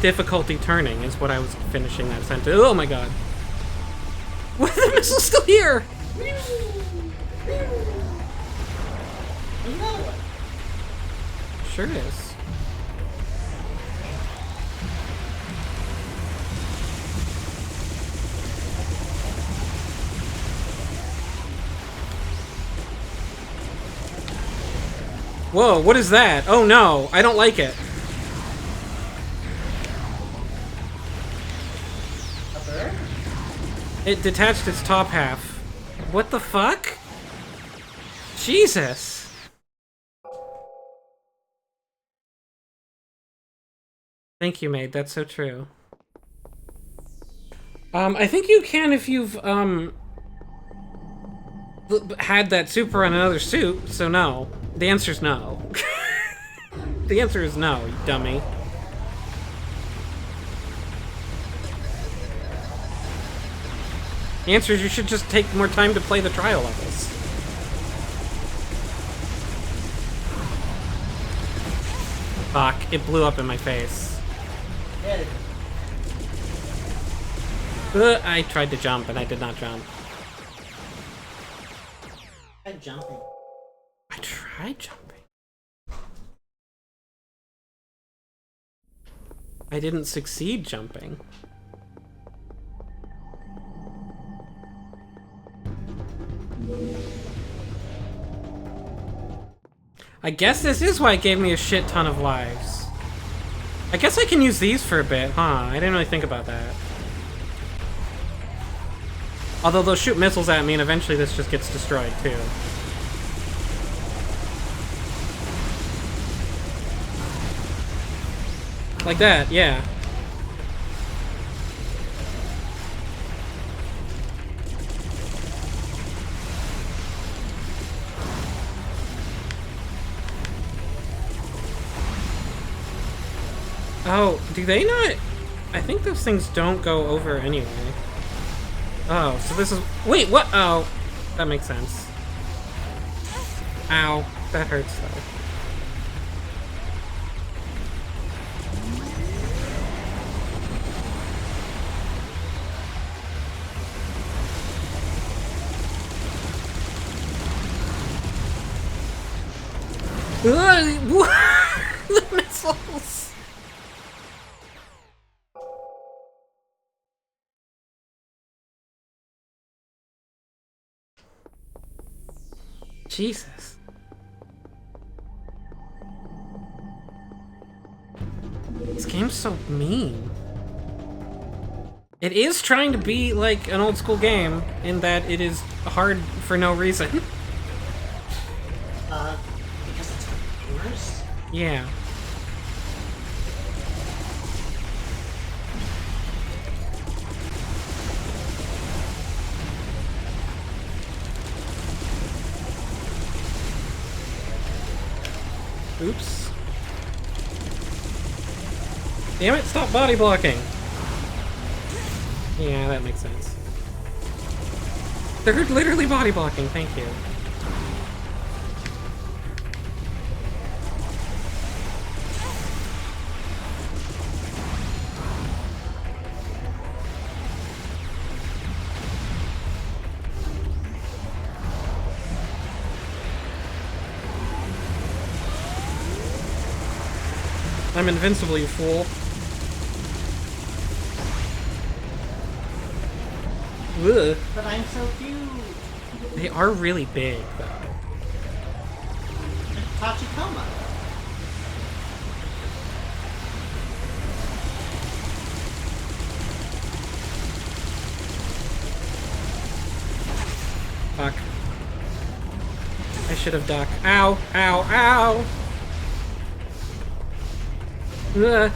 difficulty turning is what I was finishing that sentence. Oh my god. Why the missile's still here?
Another one.
Sure is. Whoa, what is that? Oh no, I don't like it.
A bird?
It detached its top half. What the fuck? Jesus. Thank you, maid. That's so true. I think you can if you've, had that super on another suit, so no. The answer's no. The answer is no, you dummy. The answer is you should just take more time to play the trial levels. Fuck, it blew up in my face. I tried to jump and I did not jump.
Try jumping.
I tried jumping. I didn't succeed jumping. I guess this is why it gave me a shit ton of lives. I guess I can use these for a bit, huh? I didn't really think about that. Although they'll shoot missiles at me and eventually this just gets destroyed too. Like that, yeah. Oh, do they not? I think those things don't go over anyway. Oh, so this is... Wait, what? Oh, that makes sense. Ow, that hurts though. The missiles! Jesus. This game's so mean. It is trying to be like an old school game in that it is hard for no reason.
Because it's for gamers?
Yeah. Oops. Damn it, stop body blocking! Yeah, that makes sense. They're literally body blocking, thank you. I'm invincible, you fool. Ugh.
But I'm so huge.
They are really big, though.
Tachikoma.
Fuck. I should have ducked. Ow! Ow! Ow! Ugh.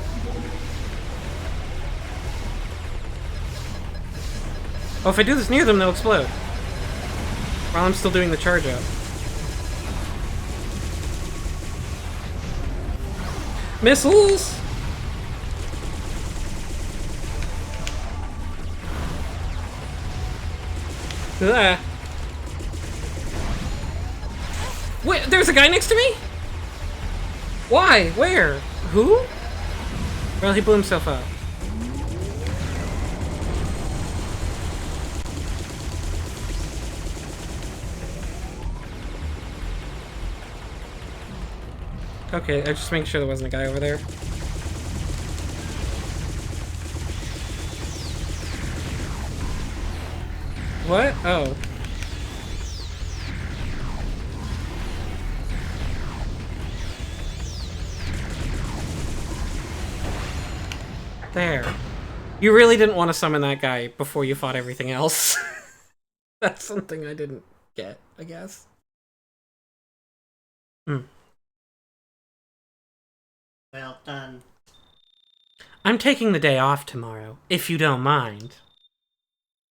Oh, if I do this near them, they'll explode. While I'm still doing the charge up. Missiles! Ugh. Wait, there's a guy next to me? Why? Where? Who? Well, he blew himself up. Okay, I just make sure there wasn't a guy over there. What? Oh. There. You really didn't want to summon that guy before you fought everything else. That's something I didn't get, I guess. Hmm.
Well done.
I'm taking the day off tomorrow, if you don't mind.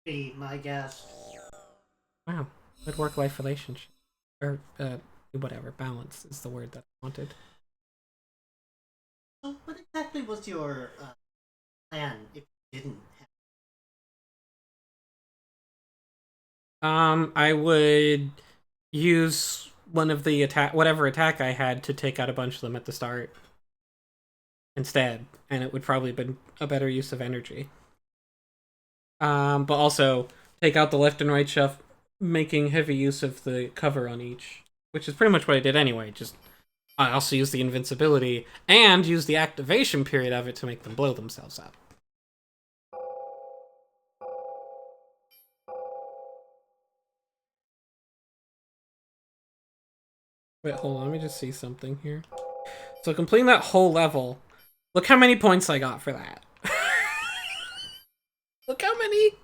Be my guest.
Wow. Good work-life relationship. Or, whatever. Balance is the word that I wanted.
So, what exactly was your plan if you didn't have?
I would use one of the whatever attack I had to take out a bunch of them at the start instead, and it would probably have been a better use of energy. But also take out the left and right shuff, making heavy use of the cover on each, which is pretty much what I did anyway. Just I also used the invincibility and used the activation period of it to make them blow themselves up. Wait, hold on, let me just see something here. So completing that whole level, look how many points I got for that. Look how many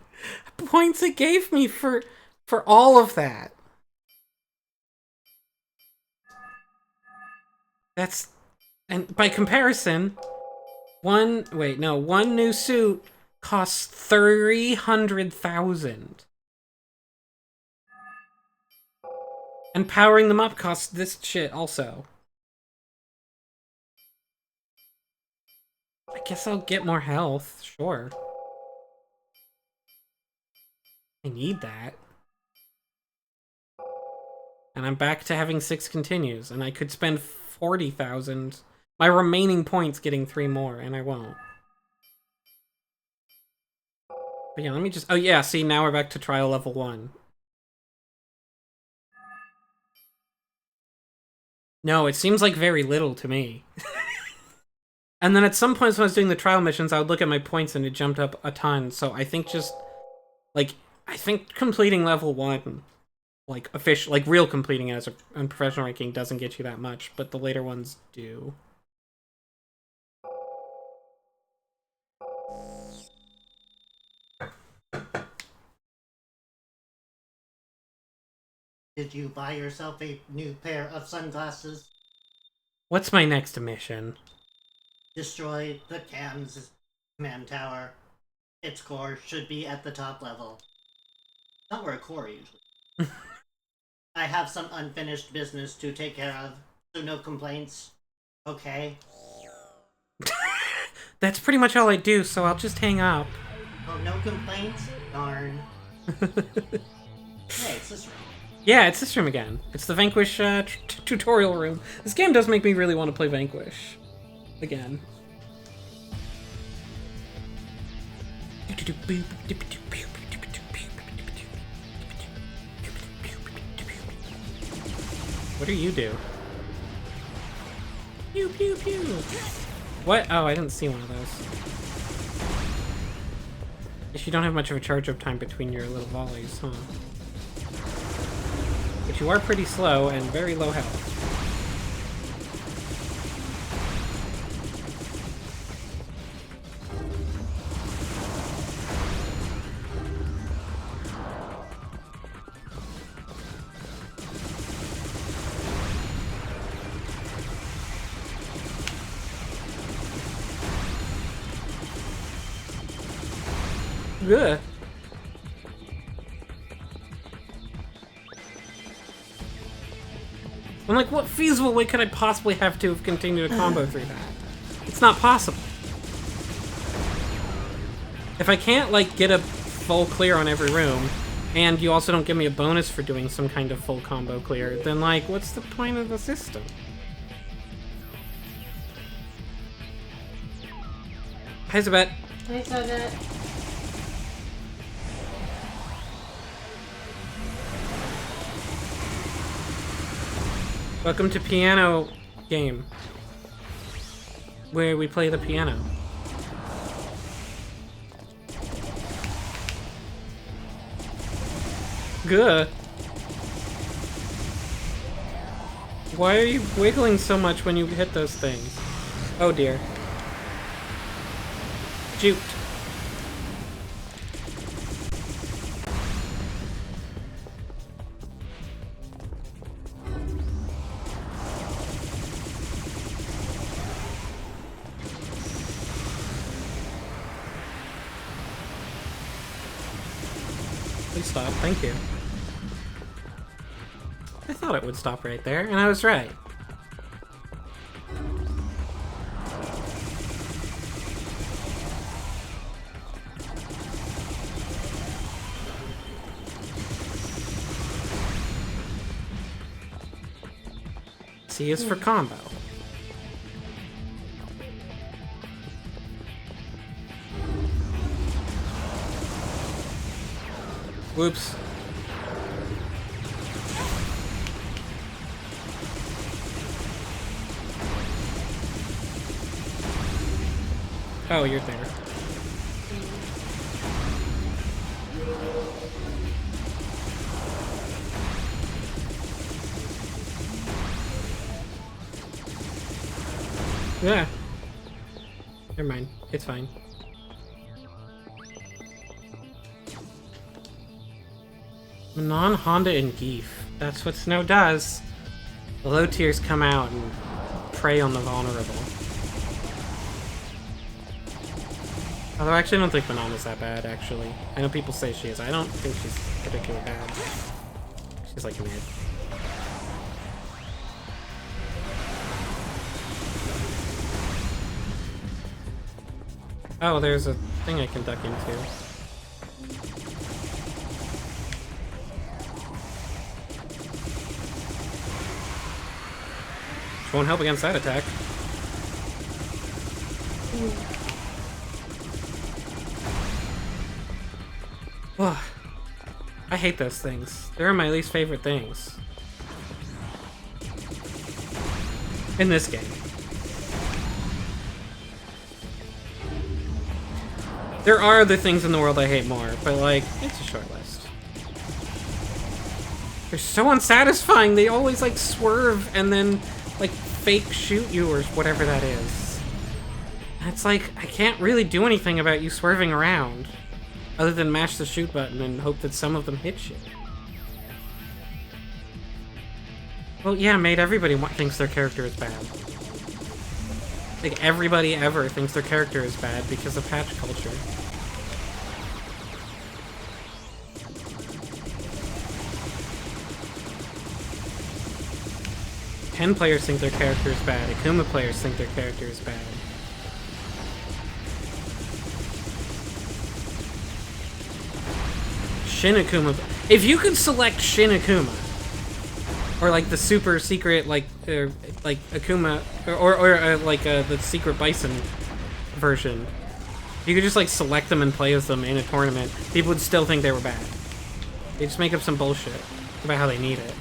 points it gave me for all of that. That's, and by comparison, one new suit costs 300,000. And powering them up costs this shit also. I guess I'll get more health, sure. I need that. And I'm back to having 6 continues, and I could spend 40,000, my remaining points getting 3 more, and I won't. But yeah, let me just, oh yeah, see, now we're back to trial level 1. No, it seems like very little to me. And then at some points when I was doing the trial missions, I would look at my points and it jumped up a ton, so I think just, like, I think completing level 1, like, official, like, real completing as on professional ranking doesn't get you that much, but the later ones do.
Did you buy yourself a new pair of sunglasses?
What's my next mission?
Destroy the CAM's command tower. Its core should be at the top level. Not where a core usually. I have some unfinished business to take care of, so no complaints. Okay?
That's pretty much all I do, so I'll just hang up.
Oh, no complaints? Darn. Hey, it's this room.
Yeah, it's this room again. It's the Vanquish tutorial room. This game does make me really want to play Vanquish. Again. What do you do? Pew pew pew! What? Oh, I didn't see one of those. Guess you don't have much of a charge-up time between your little volleys, huh? But you are pretty slow and very low health. Ugh. I'm like, what feasible way could I possibly have to have continued a combo through that? It's not possible. If I can't, like, get a full clear on every room, and you also don't give me a bonus for doing some kind of full combo clear, then, like, what's the point of the system? Hi, Zabet.
I saw that.
Welcome to Piano Game, where we play the piano. Good. Why are you wiggling so much when you hit those things? Oh dear. Juked. Please stop, thank you. I thought it would stop right there, and I was right. C is for combo. Whoops. Oh, you're there. Yeah. Never mind. It's fine. Non-Honda and Geef. That's what Snow does. The low tiers come out and prey on the vulnerable. Although I actually don't think Banana's that bad, actually. I know people say she is. I don't think she's particularly bad. She's like mid. Oh, there's a thing I can duck into. Which won't help against that attack. Ugh. I hate those things. They're my least favorite things. In this game. There are other things in the world I hate more, but like, it's a short list. They're so unsatisfying. They always like swerve and then like fake shoot you or whatever that is. And it's like, I can't really do anything about you swerving around. Other than mash the shoot button and hope that some of them hit you. Well, yeah, mate, everybody thinks their character is bad. Like, everybody ever thinks their character is bad because of patch culture. Pen players think their character is bad. Akuma players think their character is bad. Shin Akuma. If you could select Shin Akuma, or like the super secret, like Akuma, or the secret Bison version, if you could just like select them and play as them in a tournament, people would still think they were bad. They just make up some bullshit about how they need it.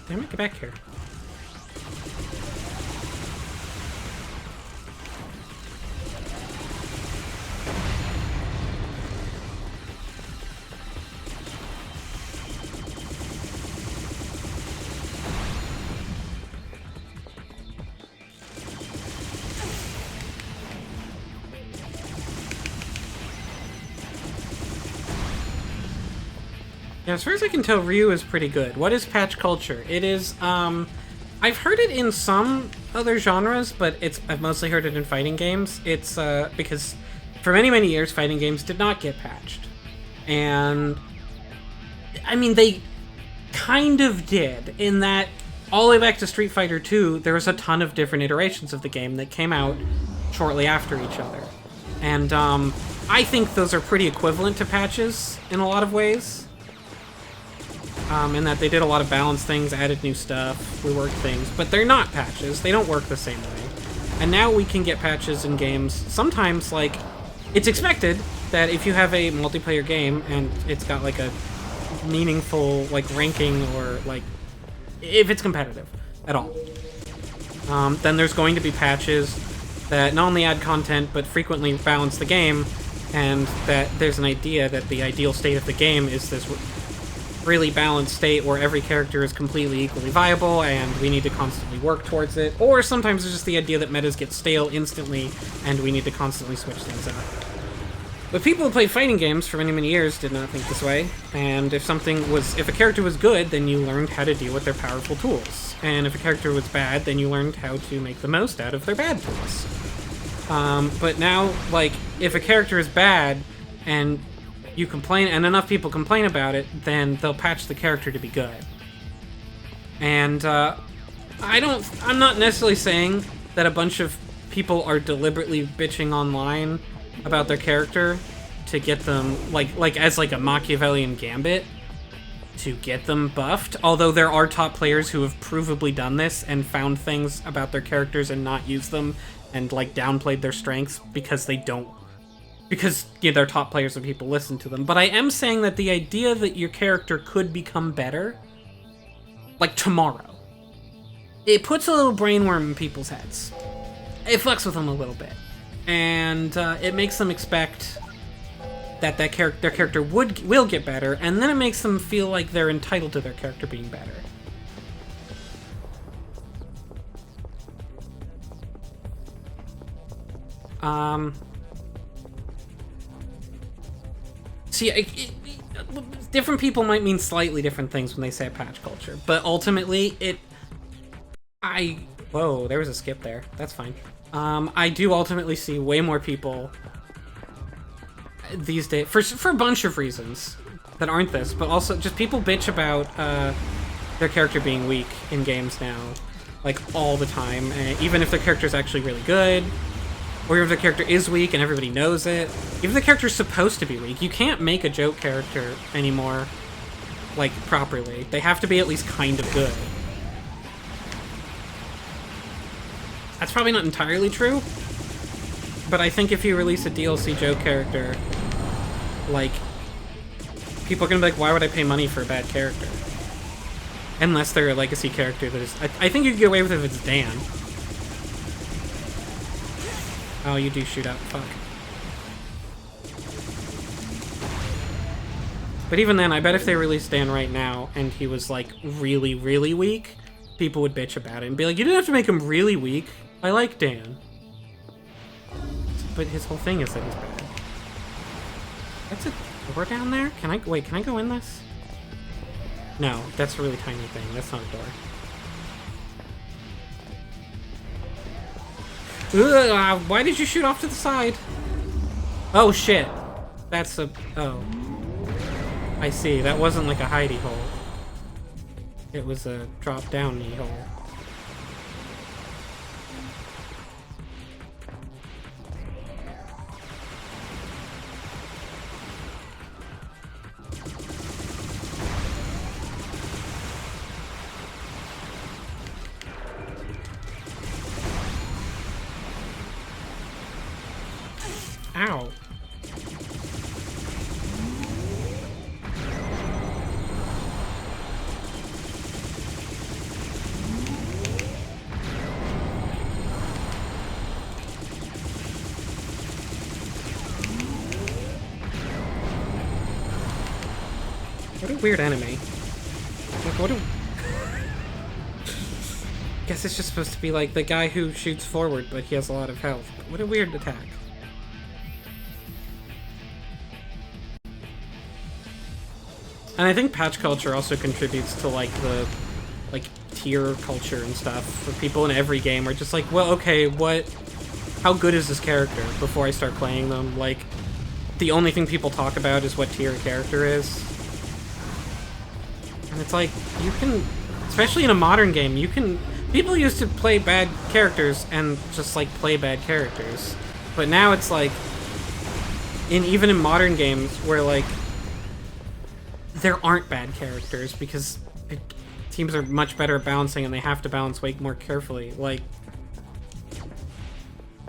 Damn it, get back here. Yeah, as far as I can tell, Ryu is pretty good. What is patch culture? It is, I've heard it in some other genres, but I've mostly heard it in fighting games. It's, because for many, many years, fighting games did not get patched. And, I mean, they kind of did, in that all the way back to Street Fighter 2, there was a ton of different iterations of the game that came out shortly after each other. And, I think those are pretty equivalent to patches in a lot of ways. in that they did a lot of balanced things, added new stuff, reworked things, but they're not patches. They don't work the same way. And now we can get patches in games. Sometimes, like, it's expected that if you have a multiplayer game and it's got, like, a meaningful, like, ranking or, like, if it's competitive at all, then there's going to be patches that not only add content, but frequently balance the game, and that there's an idea that the ideal state of the game is this really balanced state where every character is completely equally viable, and we need to constantly work towards it. Or sometimes it's just the idea that metas get stale instantly, and we need to constantly switch things up. But people who played fighting games for many, many years did not think this way, and if a character was good, then you learned how to deal with their powerful tools. And if a character was bad, then you learned how to make the most out of their bad tools. But now, like, if a character is bad, and you complain, and enough people complain about it, then they'll patch the character to be good. And, I'm not necessarily saying that a bunch of people are deliberately bitching online about their character to get them, like as like a Machiavellian gambit, to get them buffed, although there are top players who have provably done this and found things about their characters and not used them, and like downplayed their strengths because they're top players and people listen to them. But I am saying that the idea that your character could become better, like tomorrow, it puts a little brainworm in people's heads. It fucks with them a little bit. And it makes them expect that their character will get better, and then it makes them feel like they're entitled to their character being better. See, different people might mean slightly different things when they say patch culture, but ultimately, whoa, there was a skip there. That's fine. I do ultimately see way more people these days, for a bunch of reasons that aren't this, but also just people bitch about their character being weak in games now, like all the time, even if their character is actually really good, or if the character is weak and everybody knows it. Even if the character's supposed to be weak, you can't make a joke character anymore, like, properly. They have to be at least kind of good. That's probably not entirely true, but I think if you release a DLC joke character, like, people are gonna be like, why would I pay money for a bad character? Unless they're a legacy character that is... I think you can get away with it if it's Dan. Oh, you do shoot up. Fuck. But even then, I bet if they released Dan right now, and he was, like, really, really weak, people would bitch about it and be like, you didn't have to make him really weak. I like Dan. But his whole thing is that he's bad. That's a door down there? Can I go in this? No, that's a really tiny thing. That's not a door. Ugh, why did you shoot off to the side? Oh shit. That's a... oh. I see. That wasn't like a hidey hole. It was a drop-down-y hole. Ow. What a weird enemy. Like, what a... Guess it's just supposed to be like the guy who shoots forward, but he has a lot of health. But what a weird attack. And I think patch culture also contributes to, like, the, like, tier culture and stuff, where people in every game are just like, well, okay, how good is this character before I start playing them? Like, the only thing people talk about is what tier a character is. And it's like, you can, especially in a modern game, people used to play bad characters and just, like, play bad characters. But now it's like, even in modern games, where, like, there aren't bad characters, because teams are much better at balancing, and they have to balance way more carefully. Like,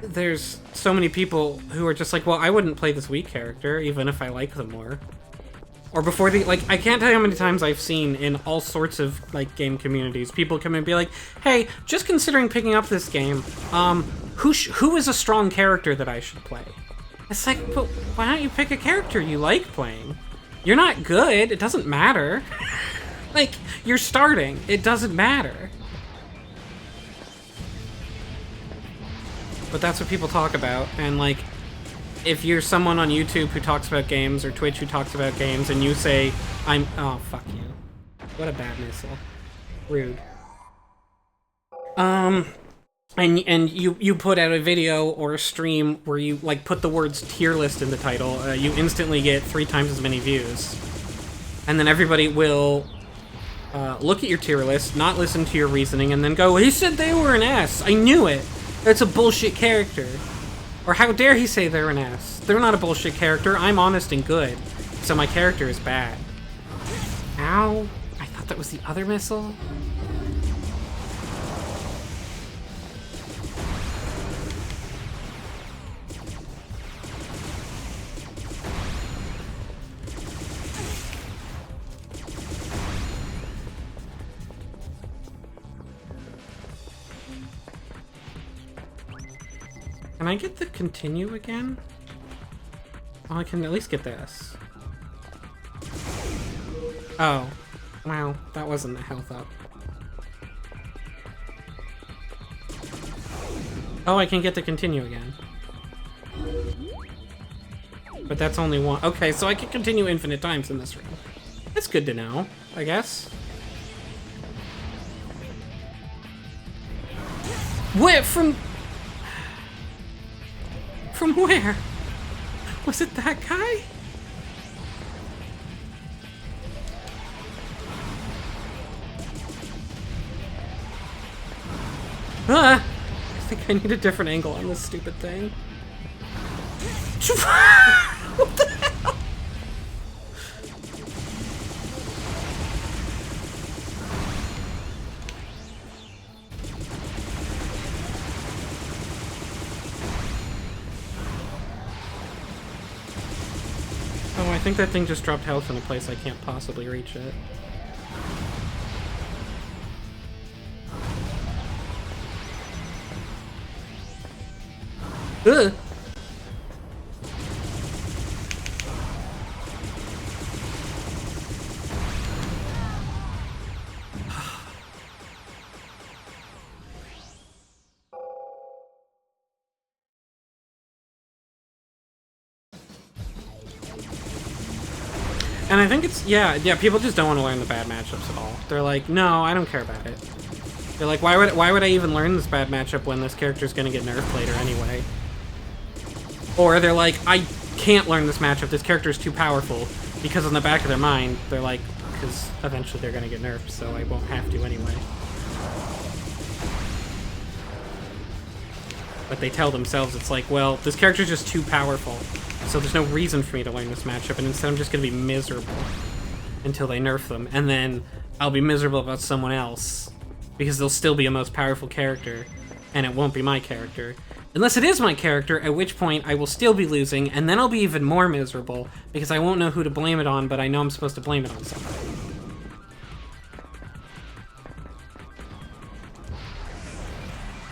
there's so many people who are just like, well, I wouldn't play this weak character, even if I like them more. Or before the, like, I can't tell you how many times I've seen in all sorts of, like, game communities, people come in and be like, hey, just considering picking up this game, who is a strong character that I should play? It's like, but why don't you pick a character you like playing? You're not good, it doesn't matter. Like, you're starting, it doesn't matter. But that's what people talk about, and like, if you're someone on YouTube who talks about games, or Twitch who talks about games, and you say, oh, fuck you. What a bad missile. Rude. And you put out a video or a stream where you, like, put the words tier list in the title, you instantly get 3 times as many views. And then everybody will look at your tier list, not listen to your reasoning, and then go, he said they were an S. I knew it. That's a bullshit character. Or how dare he say they're an S? They're not a bullshit character. I'm honest and good. So my character is bad. Ow. I thought that was the other missile. Can I get the continue again? Oh, I can at least get this. Oh. Wow, that wasn't a health up. Oh, I can get the continue again. But that's only one. Okay, so I can continue infinite times in this room. That's good to know, I guess. Where from where? Was it that guy? I think I need a different angle on this stupid thing. What the hell? Oh, I think that thing just dropped health in a place I can't possibly reach it. Ugh. And I think it's, yeah, people just don't want to learn the bad matchups at all. They're like, no, I don't care about it. They're like, why would I even learn this bad matchup when this character's gonna get nerfed later anyway? Or they're like, I can't learn this matchup, this character is too powerful. Because in the back of their mind, they're like, because eventually they're gonna get nerfed, so I won't have to anyway. But they tell themselves, it's like, well, this character's just too powerful, so there's no reason for me to learn this matchup, and instead I'm just gonna be miserable until they nerf them, and then I'll be miserable about someone else, because they'll still be a most powerful character, and it won't be my character. Unless it is my character, at which point I will still be losing, and then I'll be even more miserable, because I won't know who to blame it on, but I know I'm supposed to blame it on somebody.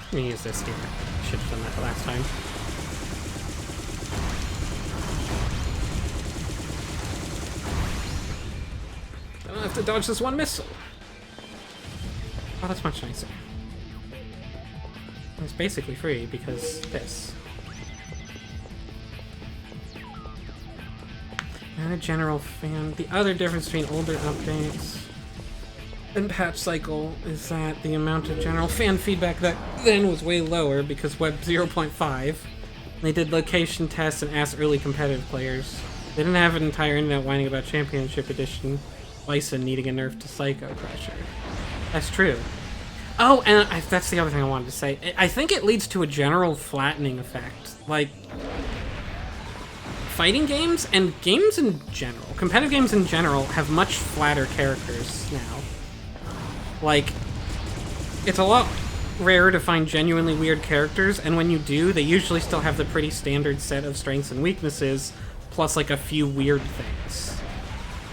I'm gonna use this here. Should have done that last time. I don't have to dodge this one missile. Oh, that's much nicer. It's basically free because this. And a general fan. The other difference between older updates and patch cycle is that the amount of general fan feedback that then was way lower because Web 0.5. They did location tests and asked early competitive players. They didn't have an entire internet whining about Championship Edition Bison needing a nerf to Psycho Crusher. That's true. Oh, and that's the other thing I wanted to say. I think it leads to a general flattening effect. Like, fighting games and games in general, competitive games in general, have much flatter characters now. Like, it's a lot rarer to find genuinely weird characters, and when you do, they usually still have the pretty standard set of strengths and weaknesses, plus like a few weird things.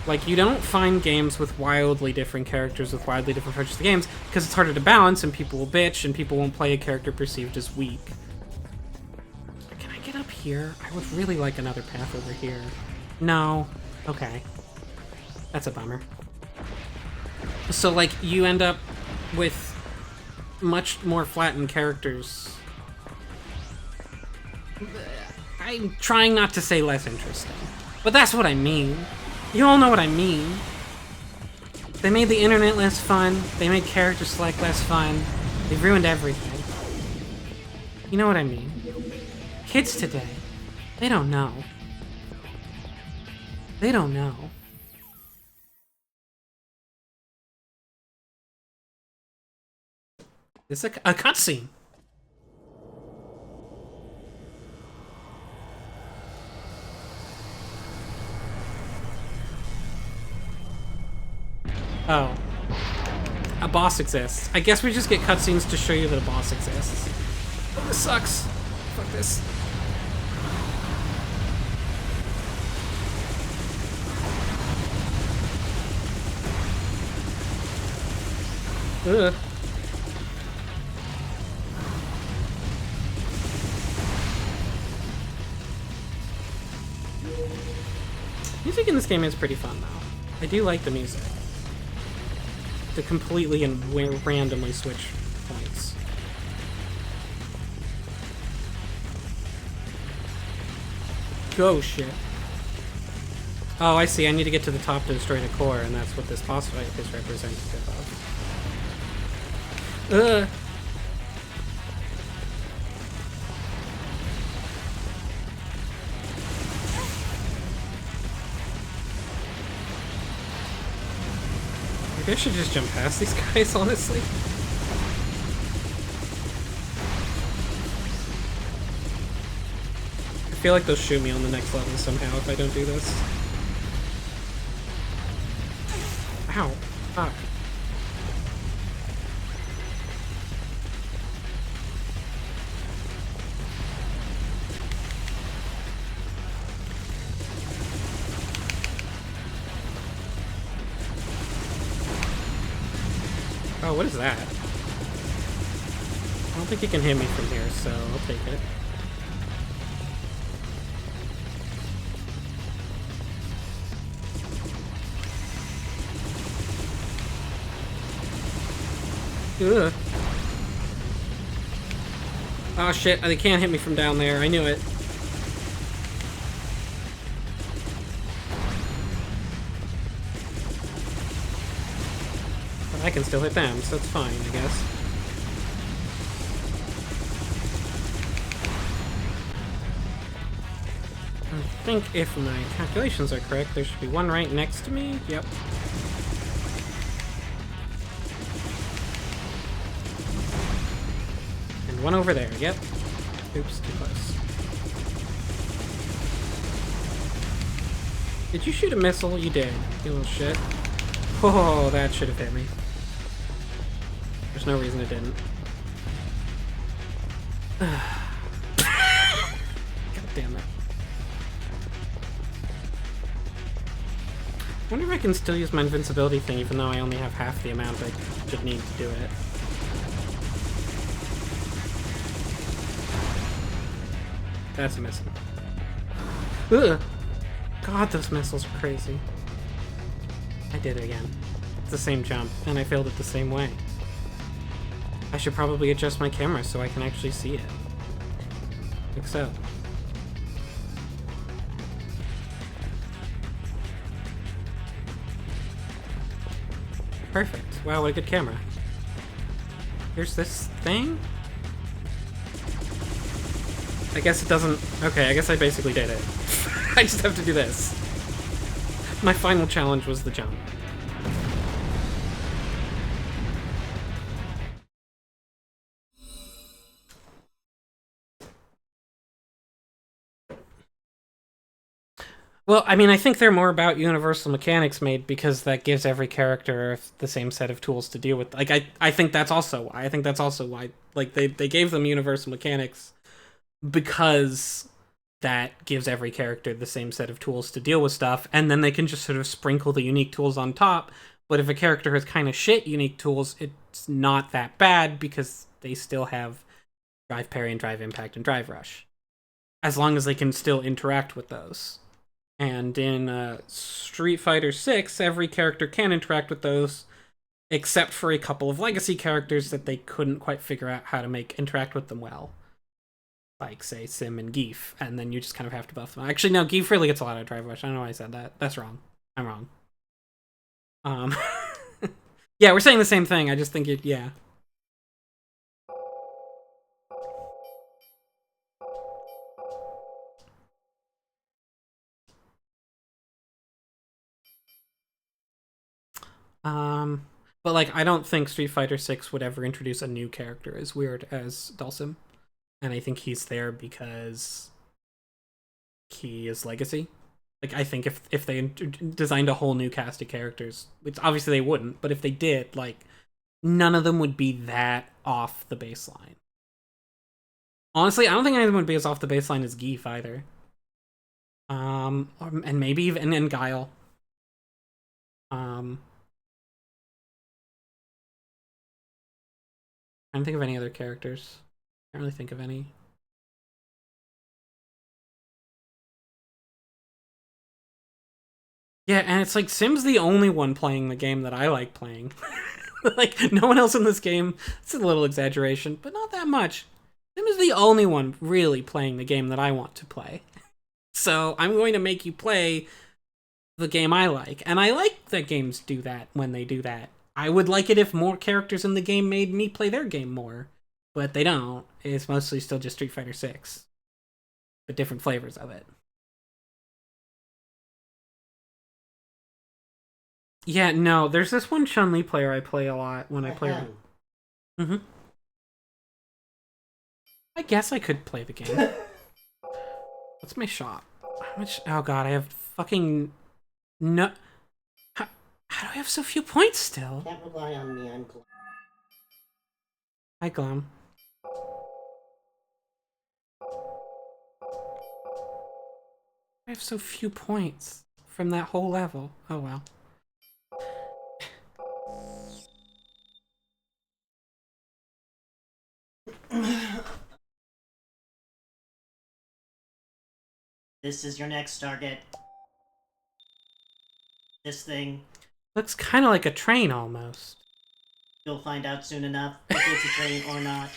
Like, you don't find games with wildly different characters with wildly different approaches to games, because it's harder to balance, and people will bitch, and people won't play a character perceived as weak. Can I get up here? I would really like another path over here. No. Okay. That's a bummer. So, like, you end up with much more flattened characters. I'm trying not to say less interesting, but that's what I mean. You all know what I mean. They made the internet less fun. They made character select less fun. They ruined everything. You know what I mean. Kids today, they don't know. They don't know. It's a cutscene. Oh. A boss exists. I guess we just get cutscenes to show you that a boss exists. Oh, this sucks. Fuck this. Ugh. Music in this game is pretty fun, though. I do like the music. To completely and randomly switch points. Go shit. Oh, I see. I need to get to the top to destroy the core, and that's what this boss fight is representative of. Ugh. Maybe I should just jump past these guys, honestly. I feel like they'll shoot me on the next level somehow if I don't do this. Ow. Fuck. Oh, what is that? I don't think you can hit me from here, so I'll take it. Ugh. Oh shit, they can't hit me from down there. I knew it. But I can still hit them, so it's fine, I guess. I think if my calculations are correct, there should be one right next to me. Yep. And one over there. Yep. Oops, too close. Did you shoot a missile? You did, you little shit. Oh, that should have hit me. There's no reason it didn't. God damn it. I wonder if I can still use my invincibility thing even though I only have half the amount I should need to do it. That's a missile. Ugh! God, those missiles are crazy. I did it again. It's the same jump, and I failed it the same way. I should probably adjust my camera so I can actually see it. Like so. Perfect. Wow, what a good camera. Here's this thing? I guess it doesn't... Okay, I guess I basically did it. I just have to do this. My final challenge was the jump. Well, I mean, I think they're more about universal mechanics made because that gives every character the same set of tools to deal with. Like, I think that's also why. I think that's also why. Like, they gave them universal mechanics because that gives every character the same set of tools to deal with stuff, and then they can just sort of sprinkle the unique tools on top. But if a character has kind of shit unique tools, it's not that bad because they still have drive parry and drive impact and drive rush. As long as they can still interact with those. And in Street Fighter 6, every character can interact with those, except for a couple of legacy characters that they couldn't quite figure out how to make interact with them well. Like, say, Sim and Geef, and then you just kind of have to buff them. Actually, no, Geef really gets a lot of drive rush. I don't know why I said that. That's wrong. I'm wrong. Yeah, we're saying the same thing. I just think it, yeah. But like, I don't think Street Fighter 6 would ever introduce a new character as weird as Dhalsim. And I think he's there because he is legacy. Like, I think if they designed a whole new cast of characters, which obviously they wouldn't, but if they did, like, none of them would be that off the baseline. Honestly, I don't think any of them would be as off the baseline as Geef either. And maybe even and Guile. I don't think of any other characters. I can't really think of any. Yeah, and it's like Sim's the only one playing the game that I like playing. Like, no one else in this game. It's a little exaggeration, but not that much. Sim is the only one really playing the game that I want to play. So I'm going to make you play the game I like. And I like that games do that when they do that. I would like it if more characters in the game made me play their game more. But they don't. It's mostly still just Street Fighter 6. But different flavors of it. Yeah, no, there's this one Chun-Li player I play a lot when I play her. Mm-hmm. I guess I could play the game. What's my shot? How much? Oh god, I have fucking no. How do I have so few points still?
Can't rely on me, I'm Glum.
Hi, Glum. I have so few points from that whole level. Oh well.
This is your next target. This thing.
Looks kind of like a train almost.
You'll find out soon enough if it's a train or not.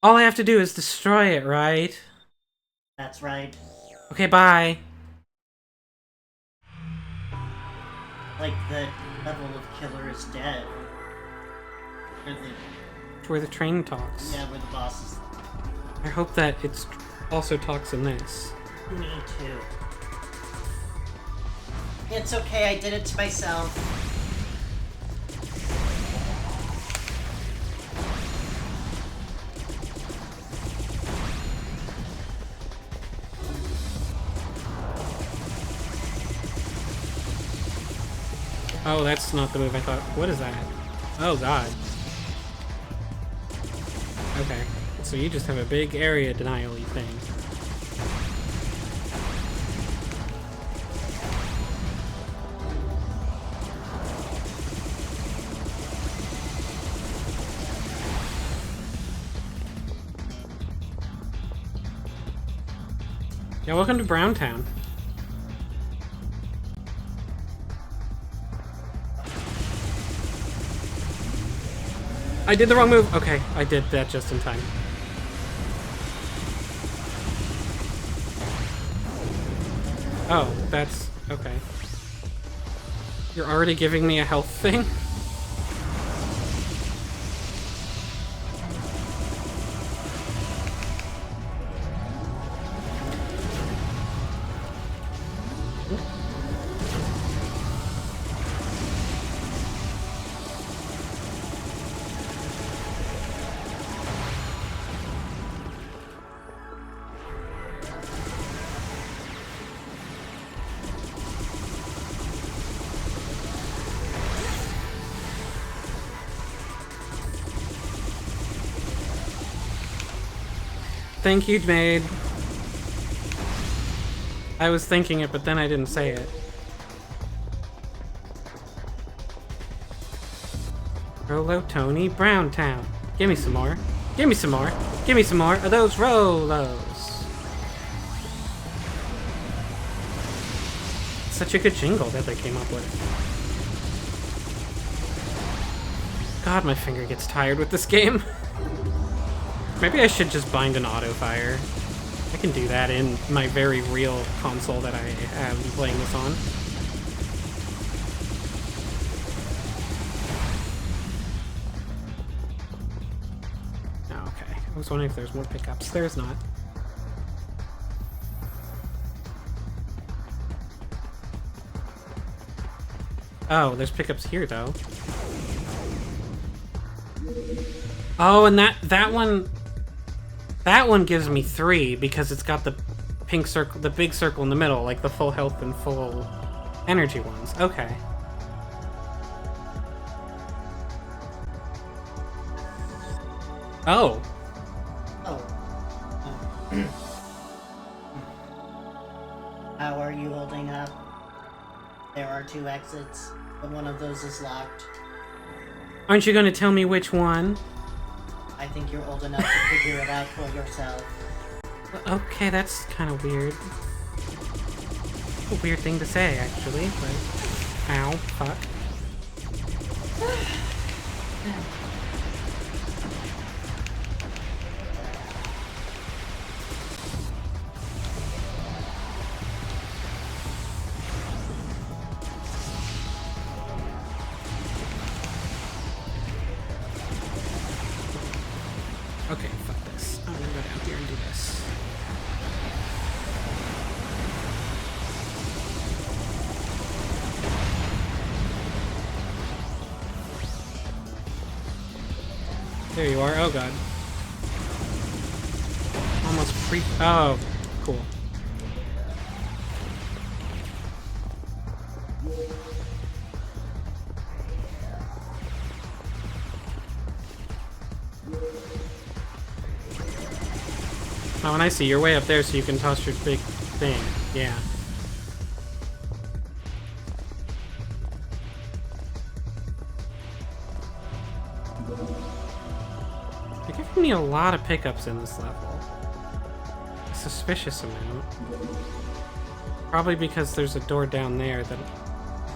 All I have to do is destroy it, right?
That's right.
Okay, bye.
Like the level of Killer is Dead.
Where the train talks.
Yeah, where the boss is.
I hope that it's also talks in this.
Me too. It's okay, I did it to myself.
Oh, that's not the move I thought. What is that? Oh god. Okay. So you just have a big area denial-y thing. Yeah, welcome to Browntown. I did the wrong move. Okay, I did that just in time. Oh, that's okay. You're already giving me a health thing? Thank you, maid. I was thinking it, but then I didn't say it. Rolo, Tony, Browntown. Give me some more. Give me some more. Give me some more of those Rolos. Such a good jingle that they came up with. God, my finger gets tired with this game. Maybe I should just bind an auto fire. I can do that in my very real console that I have been playing this on. Oh, okay. I was wondering if there's more pickups. There's not. Oh, there's pickups here, though. Oh, and that one gives me 3 because it's got the pink circle, the big circle in the middle, like the full health and full energy ones. Okay. Oh.
Oh. How are you holding up? There are 2 exits, but one of those is locked.
Aren't you going to tell me which one?
I think you're old enough to figure it out for yourself.
Okay, that's kind of weird. A weird thing to say, actually, but... Ow, fuck. Okay, fuck this. I'm gonna go down here and do this. There you are. Oh god. Almost pre- oh, cool. Oh, and I see. You're way up there so you can toss your big thing. Yeah. They're giving me a lot of pickups in this level. A suspicious amount. Probably because there's a door down there that...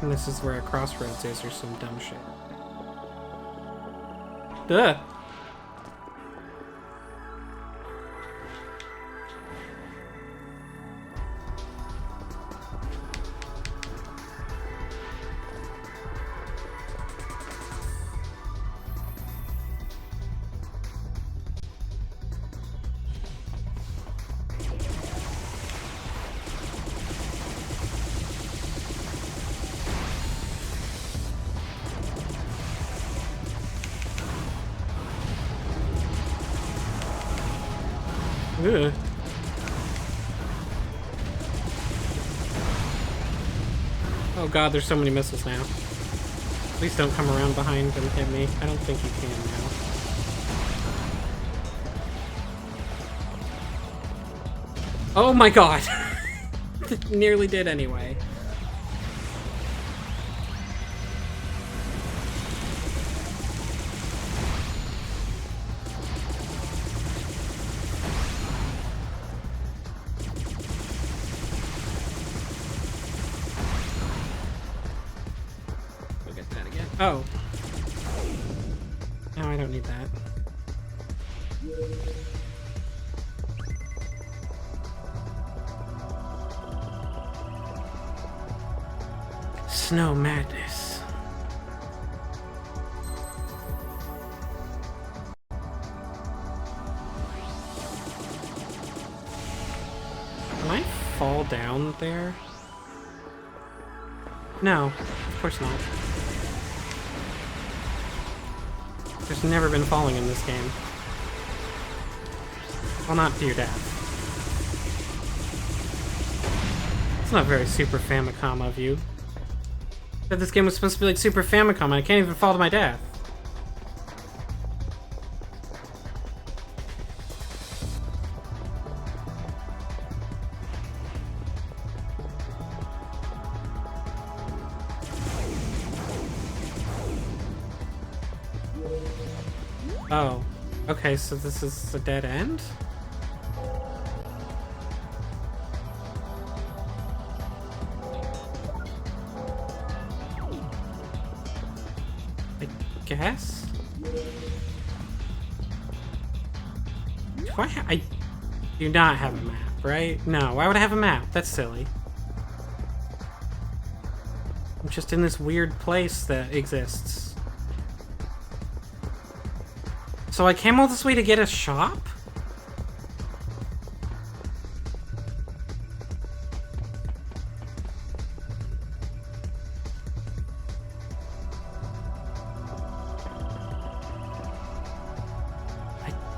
And this is where a crossroads is or some dumb shit. Duh! Ugh. Oh god, there's so many missiles now. Please don't come around behind and hit me. I don't think you can now. Oh my god! Nearly did anyway. Oh. No, I don't need that. Snow madness. Can I fall down there? No, of course not. There's never been falling in this game. Well, not to your death. It's not very Super Famicom of you. Said this game was supposed to be like Super Famicom and I can't even fall to my death. Oh. Okay, so this is a dead end? I guess? I do not have a map, right? No, why would I have a map? That's silly. I'm just in this weird place that exists. So I came all this way to get a shop?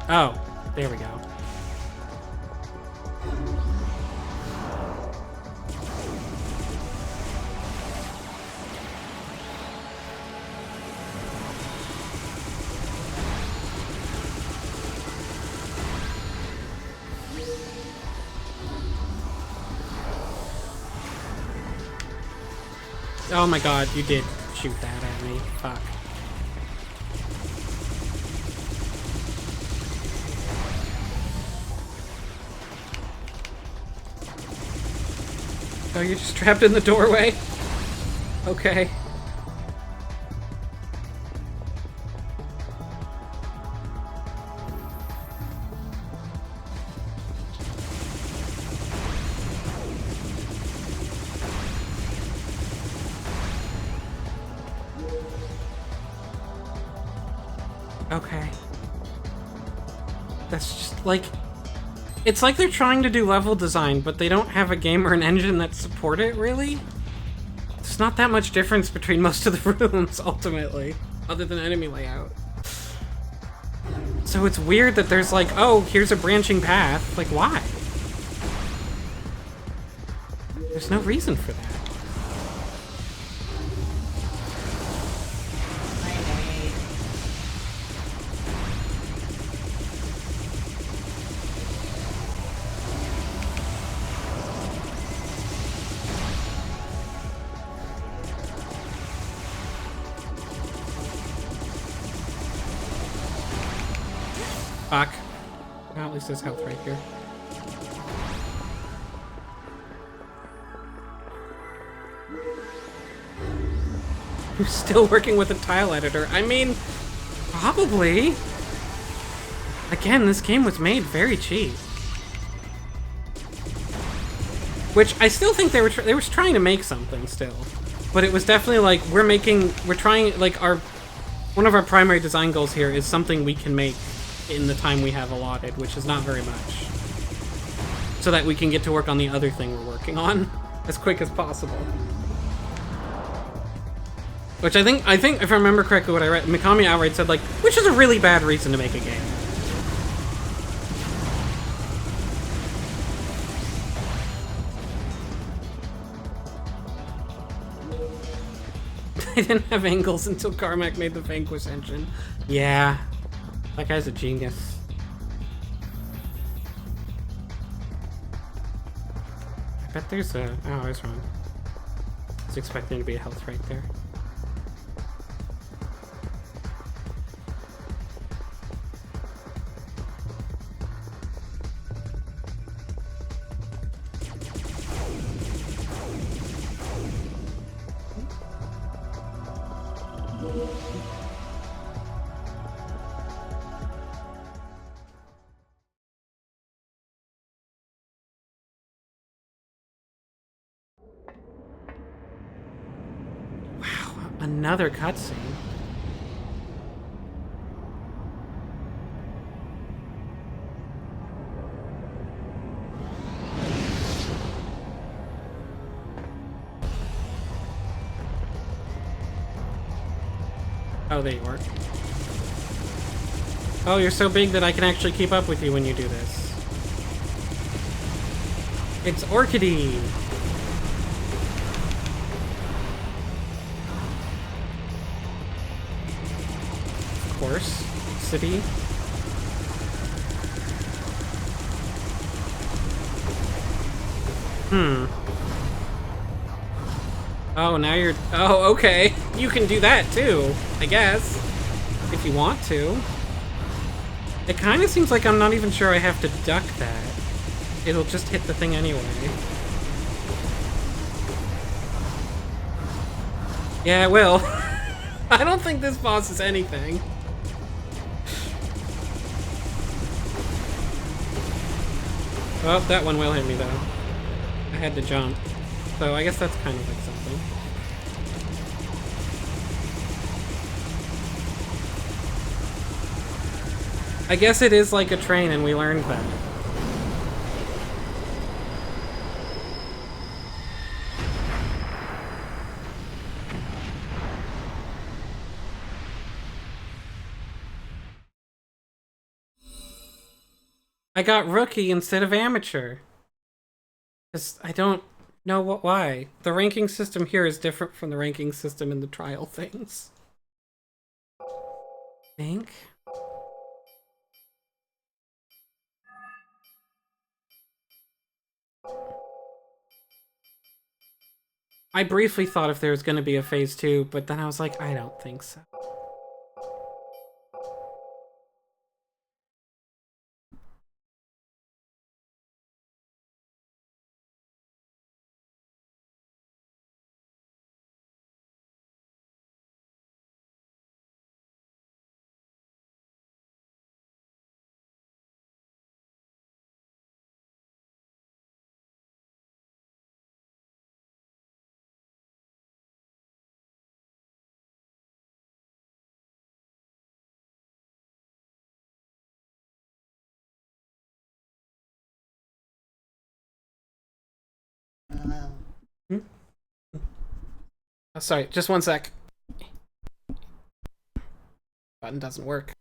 Oh, there we go. Oh my god, you did shoot that at me. Fuck. Oh, you're just trapped in the doorway? Okay. Okay. That's just like... It's like they're trying to do level design, but they don't have a game or an engine that support it, really? There's not that much difference between most of the rooms, ultimately, other than enemy layout. So it's weird that there's like, oh, here's a branching path. Like, why? There's no reason for that. Fuck. Well, at least there's health right here. Who's still working with a tile editor? I mean, probably. Again, this game was made very cheap. Which I still think they were trying to make something still. But it was definitely like, we're trying, like, one of our primary design goals here is something we can make in the time we have allotted, which is not very much. So that we can get to work on the other thing we're working on as quick as possible. Which I think if I remember correctly what I read, Mikami outright said, like, which is a really bad reason to make a game. I didn't have angles until Carmack made the Vanquish engine. Yeah. That guy's a genius. I bet there's a... Oh, I was wrong. I was expecting to be a health right there. Another cutscene. Oh, there you are. Oh, you're so big that I can actually keep up with you when you do this. It's Orchidee! Course. City. Oh, now you're... Oh, okay. You can do that, too, I guess. If you want to. It kind of seems like I'm not even sure I have to duck that. It'll just hit the thing anyway. Yeah, it will. I don't think this boss is anything. Well, that one will hit me, though. I had to jump. So I guess that's kind of like something. I guess it is like a train, and we learned that. I got rookie instead of amateur. Because I don't know why. The ranking system here is different from the ranking system in the trial things. I think. I briefly thought if there was going to be a phase 2, but then I was like, I don't think so. Hmm? Oh, sorry, just one sec. Button doesn't work.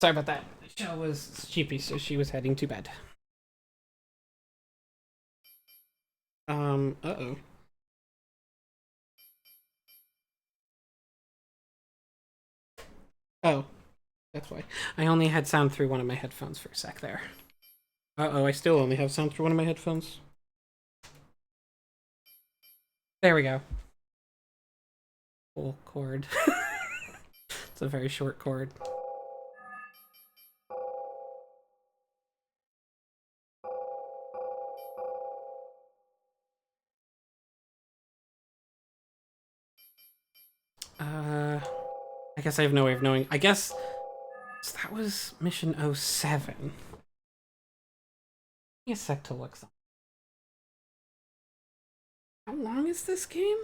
Sorry about that. Shell was sheepy, so she was heading to bed. Uh-oh. Oh, that's why. I only had sound through one of my headphones for a sec there. Uh-oh, I still only have sound through one of my headphones. There we go. Full cord. It's a very short cord. I guess I have no way of knowing. I guess so that was mission 07. Give me a sec to look something. How long is this game?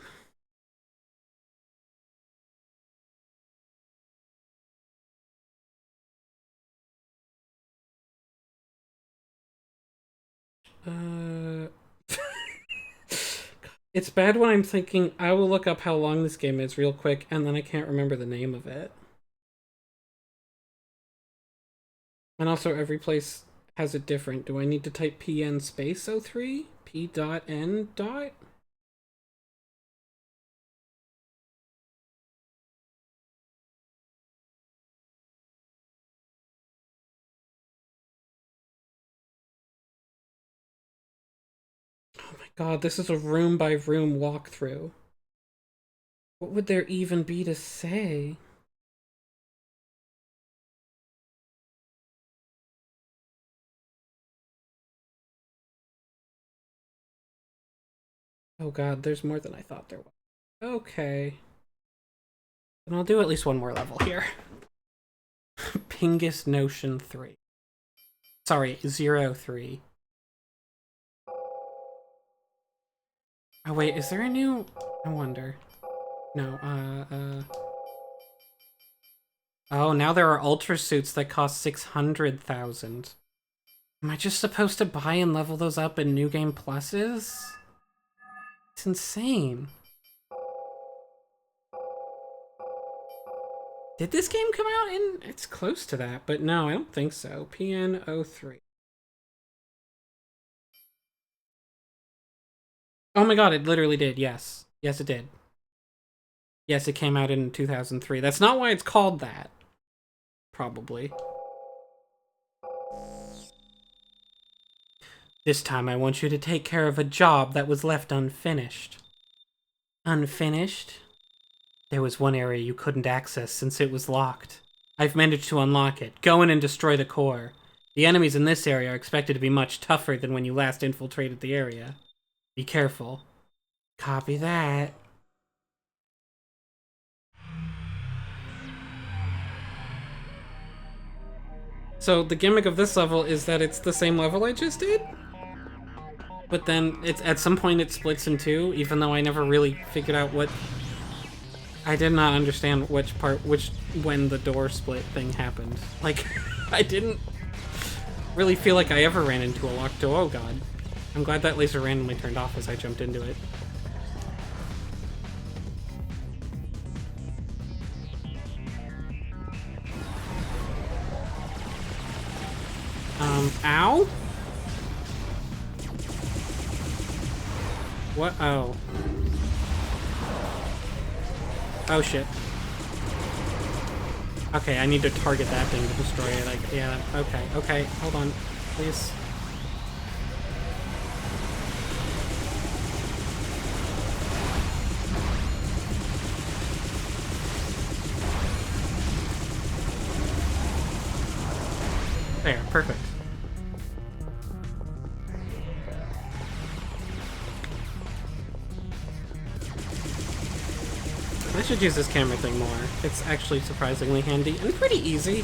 It's bad when I'm thinking I will look up how long this game is real quick, and then I can't remember the name of it. And also, every place has it different. Do I need to type PN space 03? P.N. dot? Oh my god, this is a room by room walkthrough. What would there even be to say? Oh god, there's more than I thought there was. Okay. Then I'll do at least one more level here. Pingus Notion 3. Sorry, 03. Oh wait, is there a new... I wonder. No, Oh, now there are ultra suits that cost 600,000. Am I just supposed to buy and level those up in New Game Pluses? It's insane. Did this game come out in... It's close to that, but no, I don't think so. PN03. Oh my god, it literally did, yes. Yes, it did. Yes, it came out in 2003. That's not why it's called that. Probably. This time I want you to take care of a job that was left unfinished. Unfinished? There was one area you couldn't access since it was locked. I've managed to unlock it. Go in and destroy the core. The enemies in this area are expected to be much tougher than when you last infiltrated the area. Be careful. Copy that. So the gimmick of this level is that it's the same level I just did? But then it's at some point it splits in two, even though I never really figured out what... I did not understand when the door split thing happened. Like, I didn't really feel like I ever ran into a locked door. Oh god. I'm glad that laser randomly turned off as I jumped into it. Ow? What? Oh. Oh shit. Okay, I need to target that thing to destroy it. Like, yeah, okay, hold on, please. There, perfect. I should use this camera thing more. It's actually surprisingly handy and pretty easy.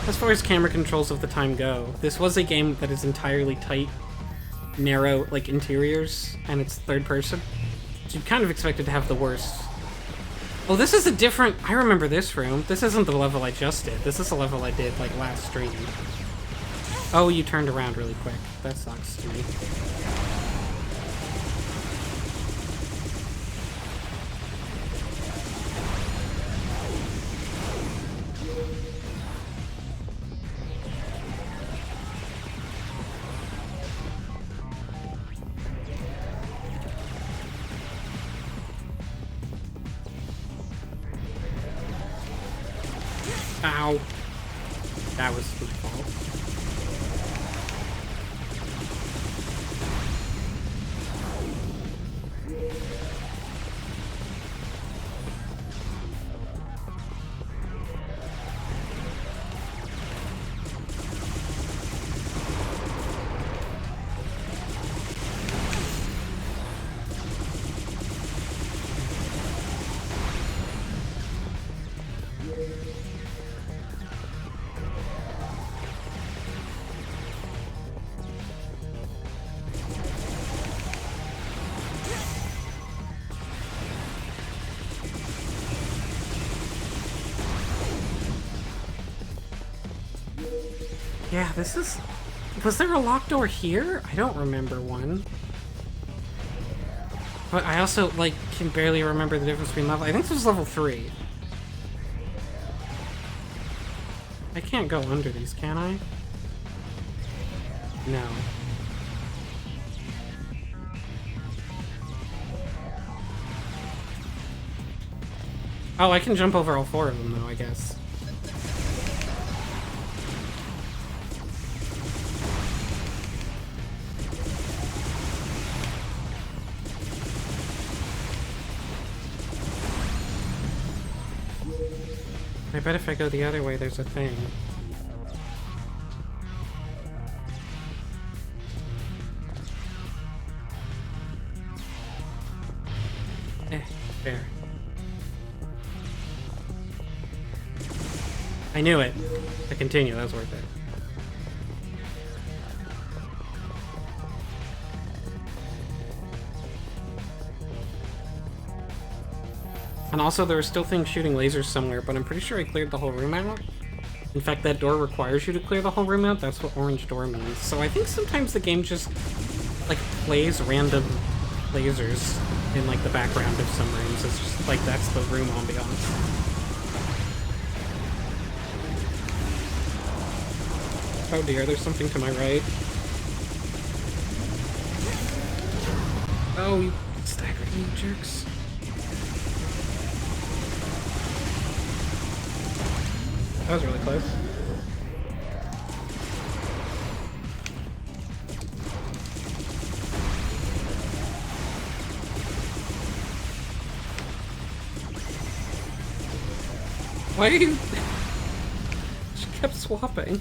As far as camera controls of the time go, this was a game that is entirely tight, narrow, like, interiors, and it's third person. So you kind of expected to have the worst. Oh, this is a different... I remember this room. This isn't the level I just did. This is a level I did, like, last stream. Oh, you turned around really quick. That sucks to me. Ow. That was his fault. Yeah, this is... Was there a locked door here? I don't remember one. But I also, like, can barely remember the difference between level... I think this was level 3. I can't go under these, can I? No. Oh, I can jump over all 4 of them, though, I guess. I bet if I go the other way, there's a thing. There. I knew it. To continue, that was worth it. And also, there are still things shooting lasers somewhere, but I'm pretty sure I cleared the whole room out. In fact, that door requires you to clear the whole room out. That's what orange door means. So I think sometimes the game just, like, plays random lasers in, like, the background of some rooms. It's just, like, that's the room ambiance. Oh dear, there's something to my right. Oh, you staggered me, jerks. That was really close. Why are you... She kept swapping.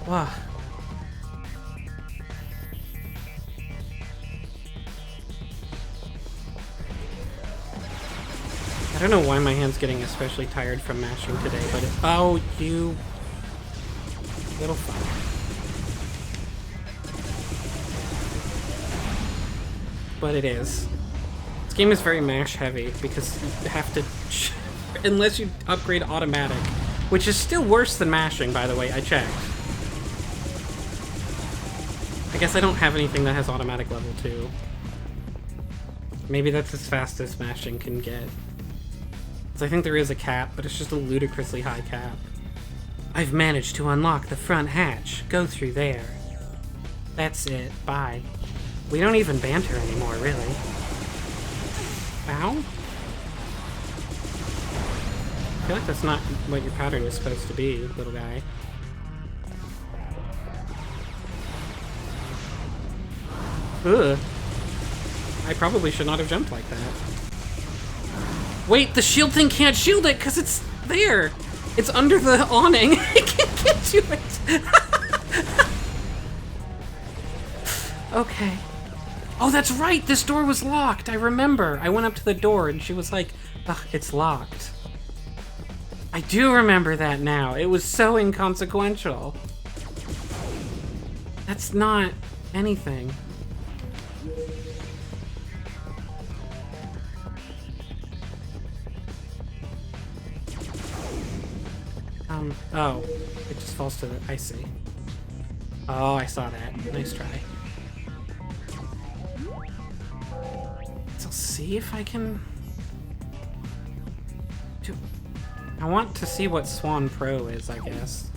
Wow. I don't know why my hand's getting especially tired from mashing today, but it... Oh, you... little fuck. But it is. This game is very mash heavy because you have to... unless you upgrade automatic, which is still worse than mashing, by the way, I checked. I guess I don't have anything that has automatic level 2. Maybe that's as fast as smashing can get. Because I think there is a cap, but it's just a ludicrously high cap. I've managed to unlock the front hatch. Go through there. That's it. Bye. We don't even banter anymore, really. Ow? I feel like that's not what your pattern is supposed to be, little guy. Ugh. I probably should not have jumped like that. Wait, the shield thing can't shield it because it's there! It's under the awning. It can't get to it! Okay. Oh, that's right! This door was locked! I remember! I went up to the door and she was like, ugh, it's locked. I do remember that now. It was so inconsequential. That's not anything. Oh, it just falls to the... I see. Oh, I saw that. Nice try. So see if I can... I want to see what Swan Pro is, I guess.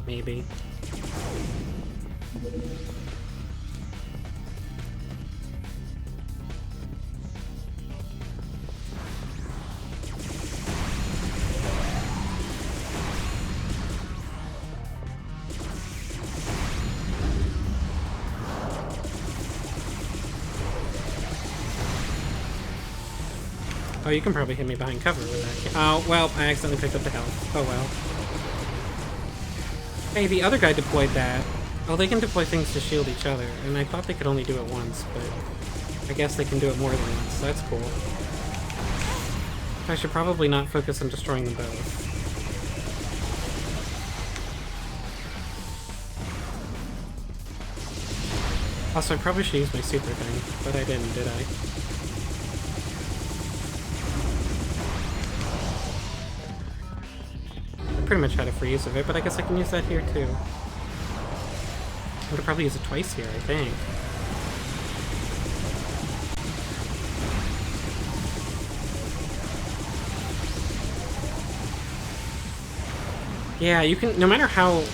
Maybe. Oh, you can probably hit me behind cover with that. Oh, well, I accidentally picked up the health. Oh, well. Hey, the other guy deployed that. Oh, they can deploy things to shield each other, and I thought they could only do it once, but I guess they can do it more than once, so that's cool. I should probably not focus on destroying them both. Also, I probably should use my super thing, but I didn't, did I? Pretty much had a free use of it, but I guess I can use that here too. I would probably use it twice here, I think. Yeah, you can, no matter how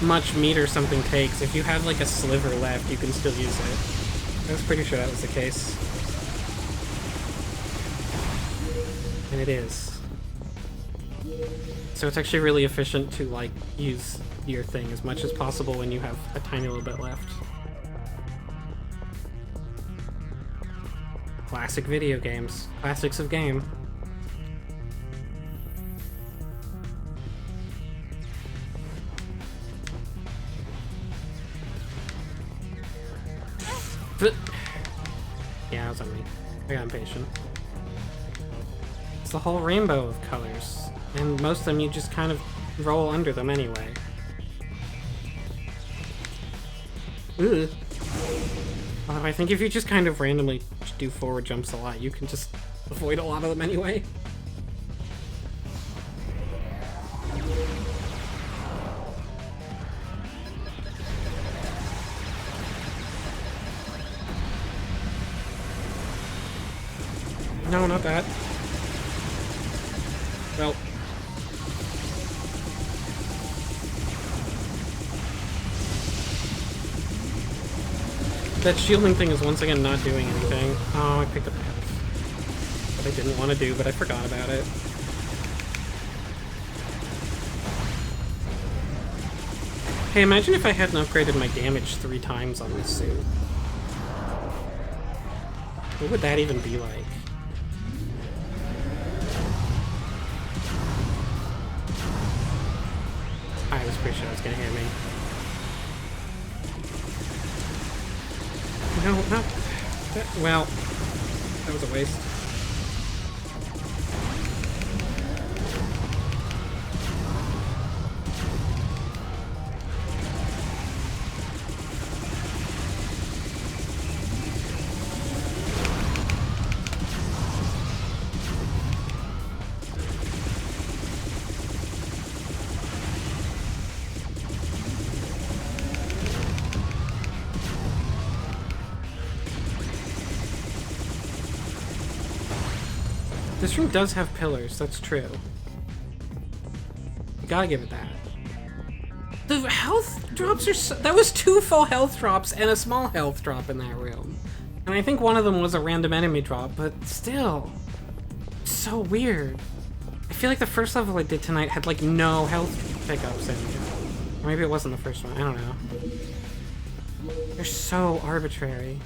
much meter something takes, if you have like a sliver left, you can still use it. I was pretty sure that was the case. And it is. So it's actually really efficient to, like, use your thing as much as possible when you have a tiny little bit left. Classic video games. Classics of game. Yeah, it was on me. I got impatient. It's the whole rainbow of colors. And most of them you just kind of roll under them anyway. Ugh. Although I think if you just kind of randomly do forward jumps a lot, you can just avoid a lot of them anyway. No, not that. Well. That shielding thing is once again not doing anything. Oh, I picked up health. What I didn't want to do, but I forgot about it. Hey, imagine if I hadn't upgraded my damage 3 times on this suit. What would that even be like? I was pretty sure it was gonna hit me. No, not that. Well, that was a waste. This room does have pillars, that's true. You gotta give it that. The health drops are so, that was 2 full health drops and a small health drop in that room. And I think one of them was a random enemy drop, but still. So weird. I feel like the first level I did tonight had like no health pickups in it. Or maybe it wasn't the first one, I don't know. They're so arbitrary.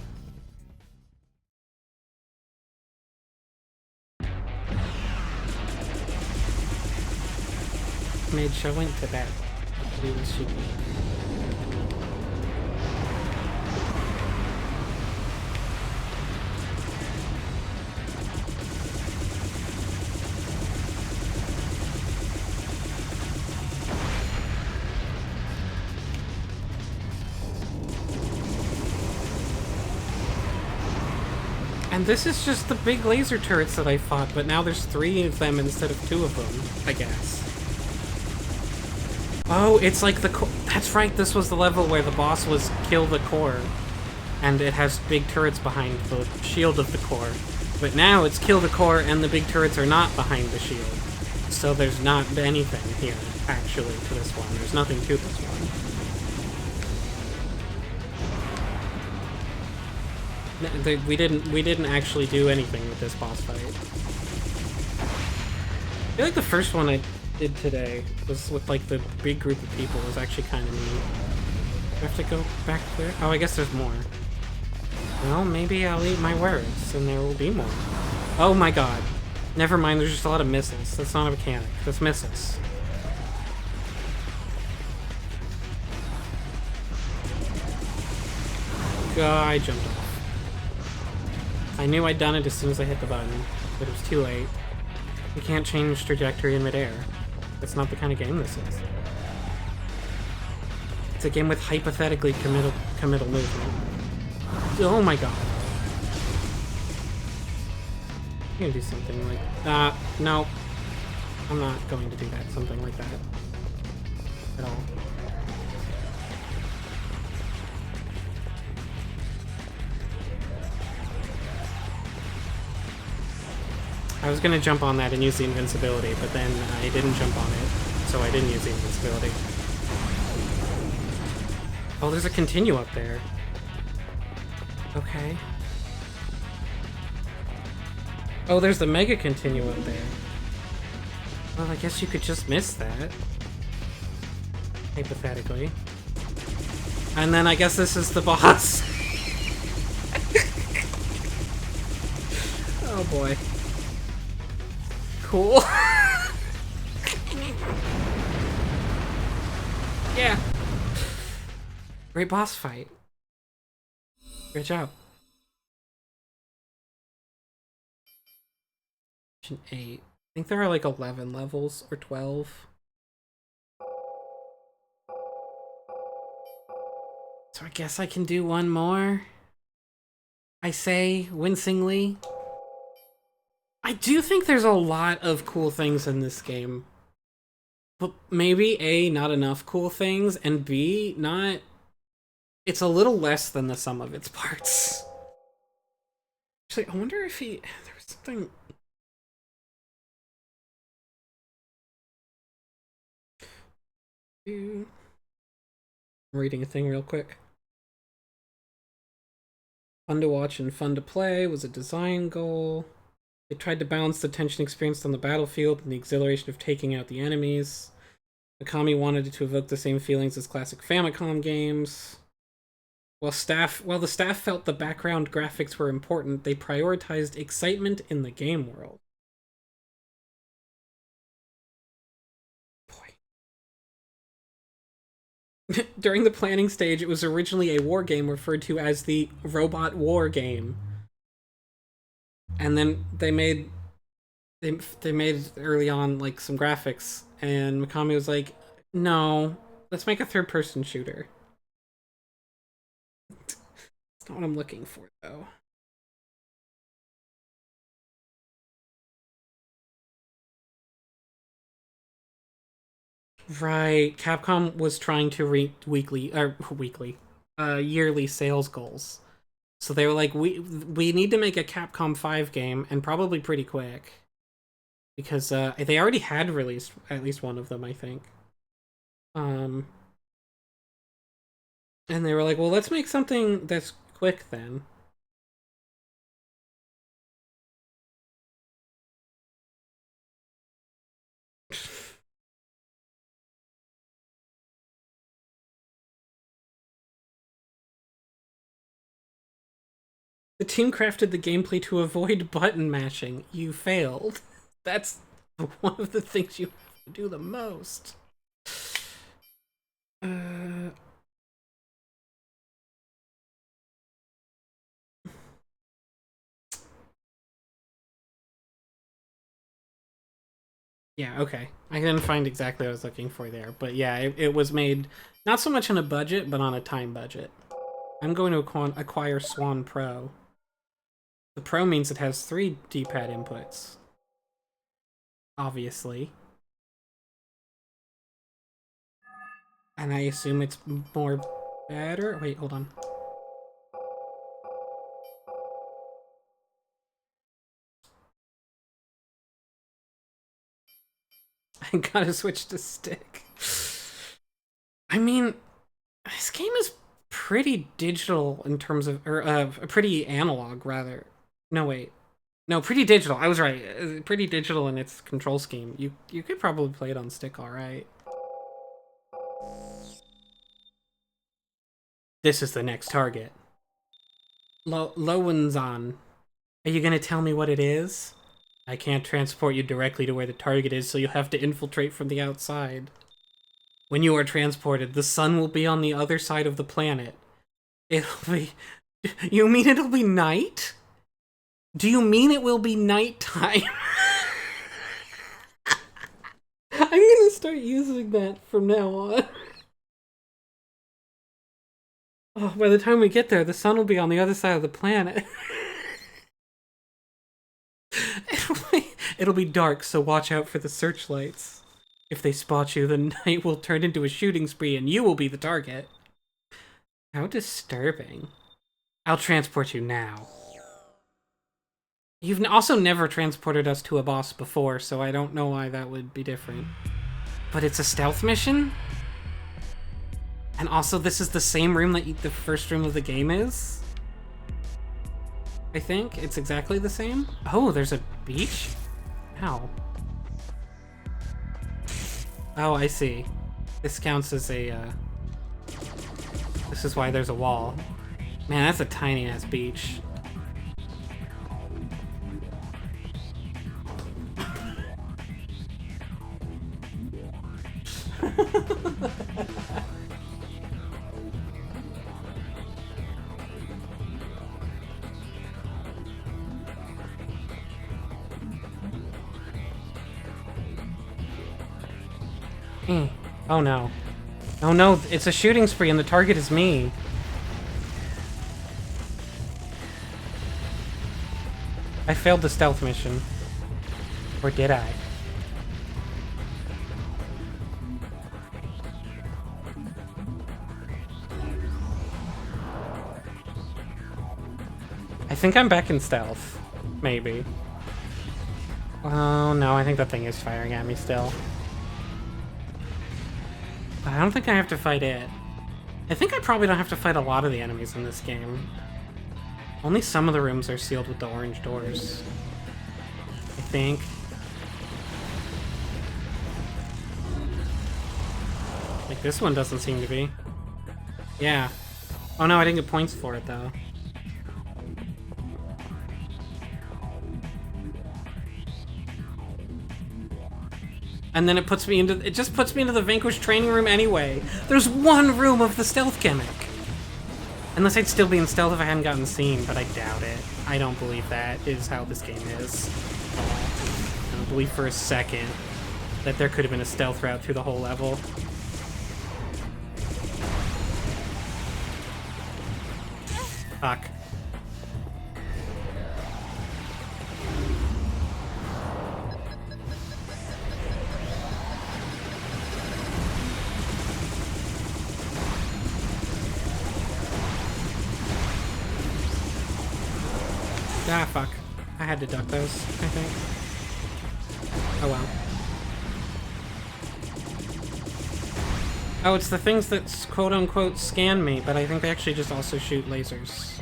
Made sure I went to bed. We was shooting. And this is just the big laser turrets that I fought, but now there's 3 of them instead of 2 of them, I guess. Oh, it's like the core. That's right, this was the level where the boss was kill the core. And it has big turrets behind the shield of the core. But now it's kill the core and the big turrets are not behind the shield. So there's not anything here, actually, to this one. There's nothing to this one. We didn't actually do anything with this boss fight. I feel like the first one I did today was with like the big group of people was actually kind of neat. Do I have to go back there? Oh, I guess there's more. Well, maybe I'll eat my words and there will be more. Oh my god. Never mind, there's just a lot of missiles. That's not a mechanic. That's missiles. I jumped off. I knew I'd done it as soon as I hit the button, but it was too late. You can't change trajectory in midair. That's not the kind of game this is. It's a game with hypothetically committal movement. Oh my god. I'm gonna do something like... no. I'm not going to do that. Something like that. At all. I was gonna jump on that and use the invincibility, but then I didn't jump on it, so I didn't use the invincibility. Oh, there's a continue up there. Okay. Oh, there's the mega continue up there. Well, I guess you could just miss that. Hypothetically. And then I guess this is the boss. Oh boy. Cool. Yeah. Great boss fight. Great job. Mission 8. I think there are like 11 levels or 12. So I guess I can do one more. I say wincingly. I do think there's a lot of cool things in this game. But maybe A, not enough cool things, and B, not... It's a little less than the sum of its parts. Actually, I wonder if he... There was something... I'm reading a thing real quick. Fun to watch and fun to play was a design goal. They tried to balance the tension experienced on the battlefield and the exhilaration of taking out the enemies. Mikami wanted it to evoke the same feelings as classic Famicom games. While the staff felt the background graphics were important, they prioritized excitement in the game world. Boy. During the planning stage, it was originally a war game referred to as the Robot War game. And then they made early on like some graphics, and Mikami was like, "No, let's make a third-person shooter." It's not what I'm looking for, though. Right, Capcom was trying to reach yearly sales goals. So they were like, we need to make a Capcom 5 game, and probably pretty quick. Because they already had released at least one of them, I think. And they were like, well, let's make something that's quick then. The team crafted the gameplay to avoid button mashing. You failed. That's one of the things you have to do the most. Yeah, okay. I didn't find exactly what I was looking for there. But yeah, it was made not so much on a budget, but on a time budget. I'm going to acquire Swan Pro. The Pro means it has 3 D-pad inputs. Obviously. And I assume it's more better? Wait, hold on. I gotta switch to stick. I mean, this game is pretty digital in terms of, or pretty analog rather. No, wait. No, pretty digital. I was right. Pretty digital in its control scheme. You could probably play it on stick all right. This is the next target. Lowensan. Are you gonna tell me what it is? I can't transport you directly to where the target is, so you'll have to infiltrate from the outside. When you are transported, the sun will be on the other side of the planet. It'll be... You mean it'll be night? Do you mean it will be nighttime? I'm gonna start using that from now on. Oh, by the time we get there, the sun will be on the other side of the planet. It'll be dark, so watch out for the searchlights. If they spot you, the night will turn into a shooting spree and you will be the target. How disturbing. I'll transport you now. You've also never transported us to a boss before, so I don't know why that would be different. But it's a stealth mission? And also, this is the same room that the first room of the game is? I think it's exactly the same. Oh, there's a beach? How? Oh, I see. This counts as a, This is why there's a wall. Man, that's a tiny-ass beach. Oh no. Oh no, it's a shooting spree and the target is me. I failed the stealth mission. Or did I? I think I'm back in stealth. Maybe. Oh no, I think that thing is firing at me still. But I don't think I have to fight it. I think I probably don't have to fight a lot of the enemies in this game. Only some of the rooms are sealed with the orange doors. I think. Like, this one doesn't seem to be. Yeah. Oh no, I didn't get points for it, though. And then it just puts me into the Vanquish training room anyway. There's one room of the stealth gimmick. Unless I'd still be in stealth if I hadn't gotten seen, but I doubt it. I don't believe that is how this game is. I don't believe for a second that there could have been a stealth route through the whole level. Fuck. Ah, fuck. I had to duck those, I think. Oh well. Oh, it's the things that quote-unquote scan me, but I think they actually just also shoot lasers.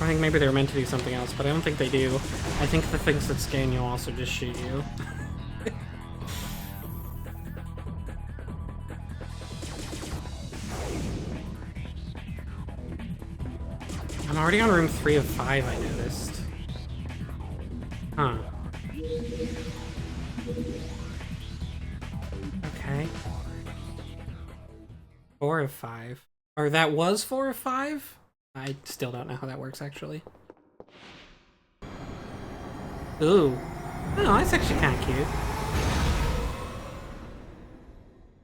I think maybe they were meant to do something else, but I don't think they do. I think the things that scan you also just shoot you. I'm already on room 3 of 5, I noticed. Huh. Okay. 4 of 5. Or that was 4 of 5? I still don't know how that works, actually. Ooh. Oh, that's actually kind of cute.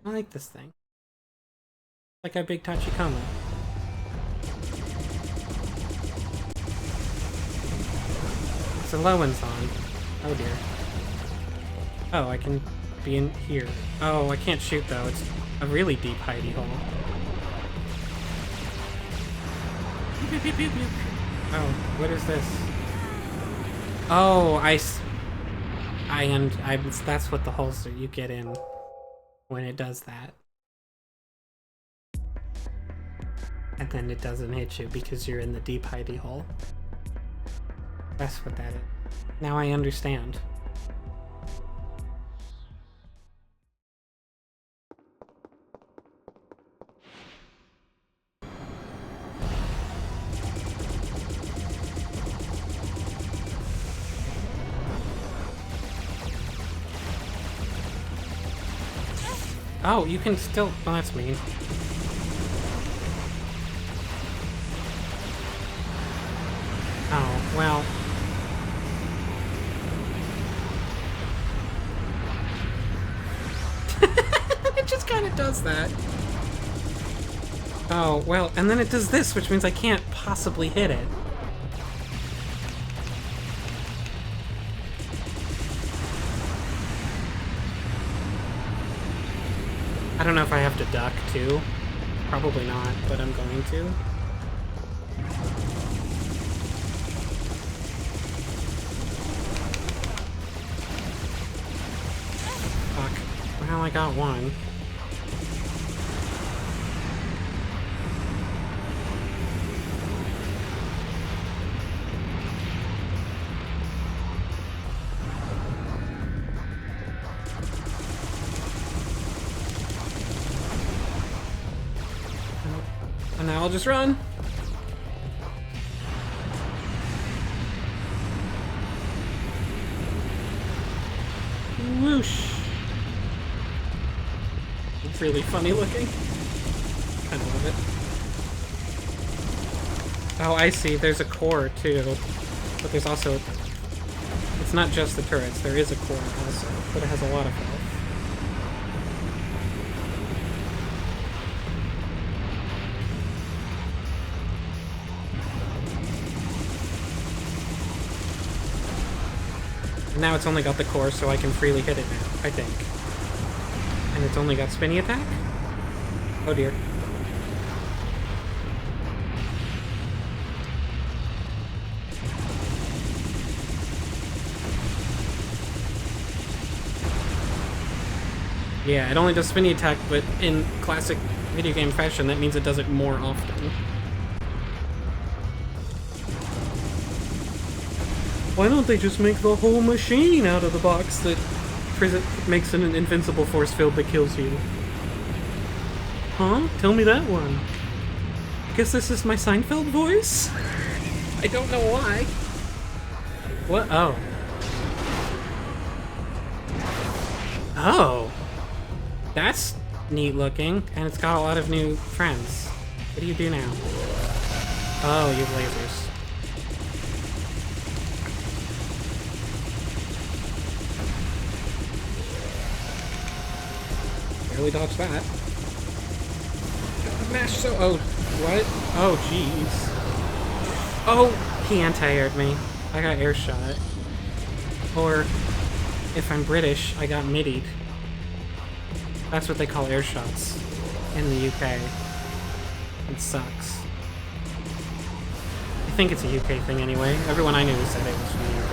I like this thing. Like a big Tachikoma. The low one's on. Oh dear. Oh, I can be in here. Oh, I can't shoot though. It's a really deep hidey hole. Oh, what is this? Oh, that's what the holes are you get in when it does that. And then it doesn't hit you because you're in the deep hidey hole. That's what that is. Now I understand. Oh, you can still... Oh, that's mean. Oh, well... It just kind of does that. Oh, well, and then it does this, which means I can't possibly hit it. I don't know if I have to duck, too. Probably not, but I'm going to. Fuck. Well, I got one. And now I'll just run. Whoosh. It's really funny looking. Kind of love it. Oh, I see. There's a core too. But there's also... It's not just the turrets. There is a core also. But it has a lot of health. Now it's only got the core, so I can freely hit it now, I think. And it's only got spinny attack? Oh dear. Yeah, it only does spinny attack, but in classic video game fashion, that means it does it more often. Why don't they just make the whole machine out of the box that makes it an invincible force field that kills you? Huh? Tell me that one. I guess this is my Seinfeld voice? I don't know why. What? Oh. Oh. That's neat looking, and it's got a lot of new friends. What do you do now? Oh, you have lasers. Barely dodged that. Mash so. Oh, what? Oh, jeez. Oh, he anti-aired me. I got air shot. Or, if I'm British, I got middied. That's what they call air shots in the UK. It sucks. I think it's a UK thing anyway. Everyone I knew said it was from the UK.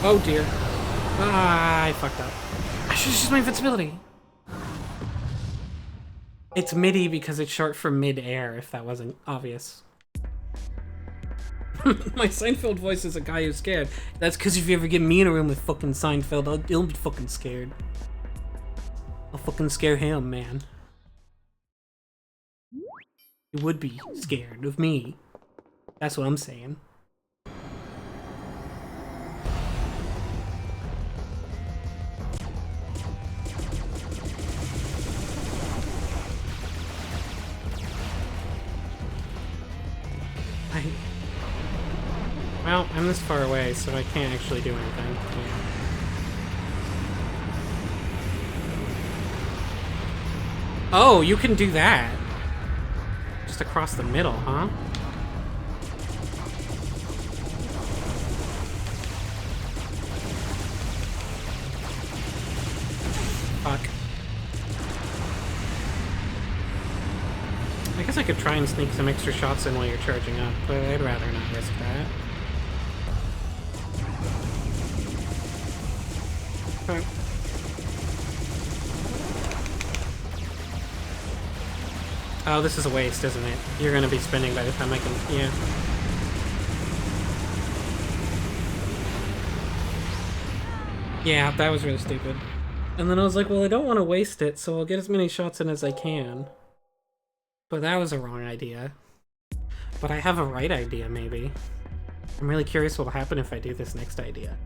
Oh dear. Ah, I fucked up. I should use my invincibility. It's MIDI because it's short for mid-air, if that wasn't obvious. My Seinfeld voice is a guy who's scared. That's because if you ever get me in a room with fucking Seinfeld, he'll be fucking scared. I'll fucking scare him, man. He would be scared of me. That's what I'm saying. Well, I'm this far away, so I can't actually do anything. Yeah. Oh, you can do that. Just across the middle, huh? Fuck. I guess I could try and sneak some extra shots in while you're charging up, but I'd rather not risk that. Okay. Oh, this is a waste, isn't it? You're gonna be spinning by the time I can... yeah. Yeah, that was really stupid. And then I was like, well, I don't want to waste it, so I'll get as many shots in as I can. But that was a wrong idea. But I have a right idea, maybe. I'm really curious what will happen if I do this next idea.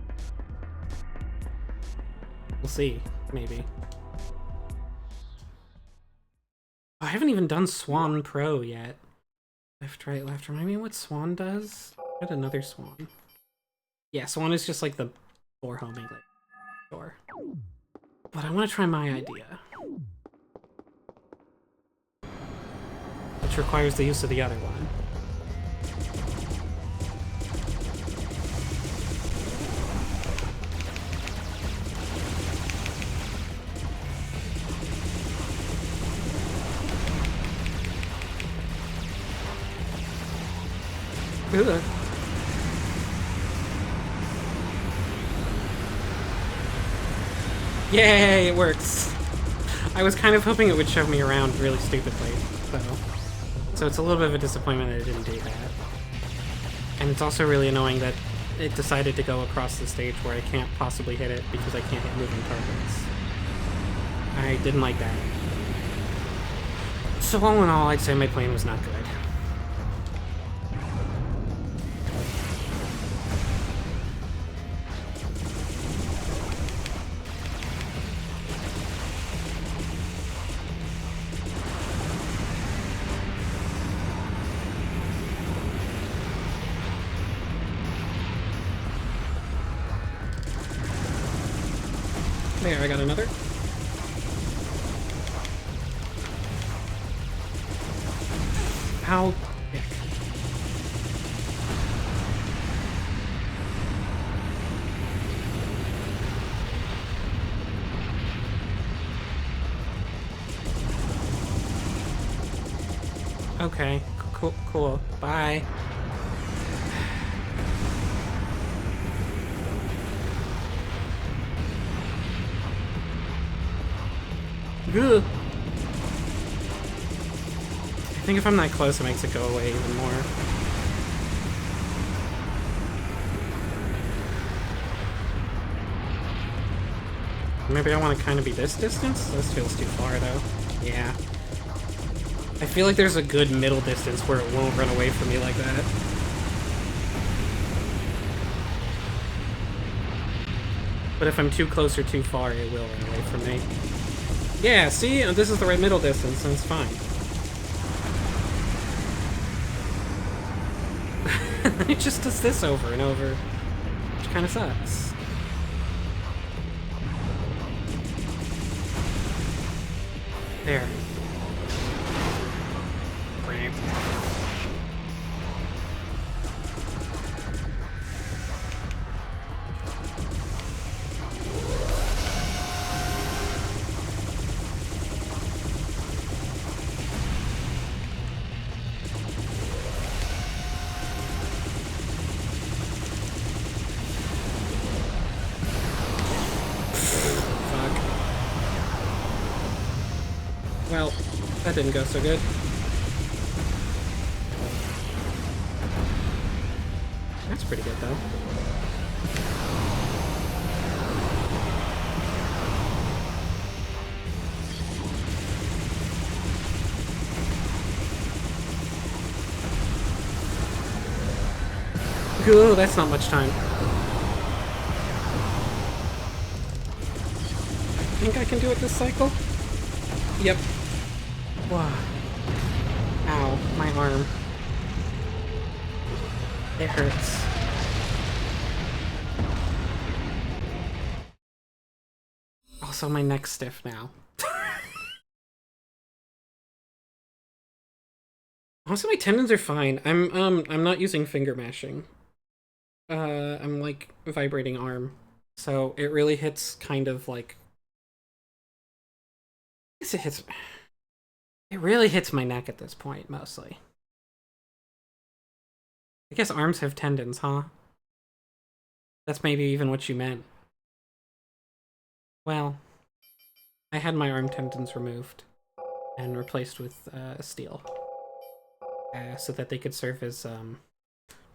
We'll see, maybe. I haven't even done Swan Pro yet. Left, right, left. Remind me what Swan does? I had another Swan. Yeah, Swan is just like the floor homing, like, door. But I want to try my idea. Which requires the use of the other one. Ugh. Yay, it works! I was kind of hoping it would shove me around really stupidly, so it's a little bit of a disappointment that it didn't do that. And it's also really annoying that it decided to go across the stage where I can't possibly hit it because I can't hit moving targets. I didn't like that. So all in all, I'd say my plane was not good. There, I got another. how... Okay, cool. Bye. Ugh. I think if I'm that close, it makes it go away even more. Maybe I want to kind of be this distance? This feels too far, though. Yeah. I feel like there's a good middle distance where it won't run away from me like that. But if I'm too close or too far, it will run away from me. Yeah, see? This is the right middle distance, and it's fine. It just does this over and over, which kind of sucks. There. Brave. Well, that didn't go so good. That's pretty good, though. Ooh, that's not much time. I think I can do it this cycle? Yep. Wow. Ow, my arm. It hurts. Also, my neck's stiff now. Also, my tendons are fine. I'm not using finger mashing. I'm like vibrating arm. So it really hits kind of like... I guess it hits... It really hits my neck at this point, mostly. I guess arms have tendons, huh? That's maybe even what you meant. Well, I had my arm tendons removed and replaced with steel. So that they could serve as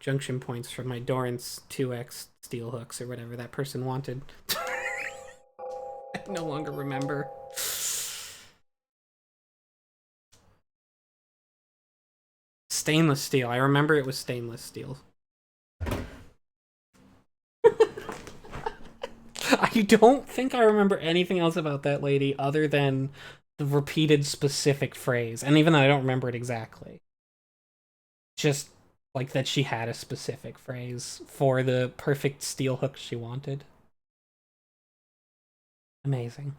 junction points for my Dorrance 2X steel hooks or whatever that person wanted. I no longer remember. Stainless steel. I remember it was stainless steel. I don't think I remember anything else about that lady other than the repeated specific phrase. And even though I don't remember it exactly. Just like that she had a specific phrase for the perfect steel hook she wanted. Amazing.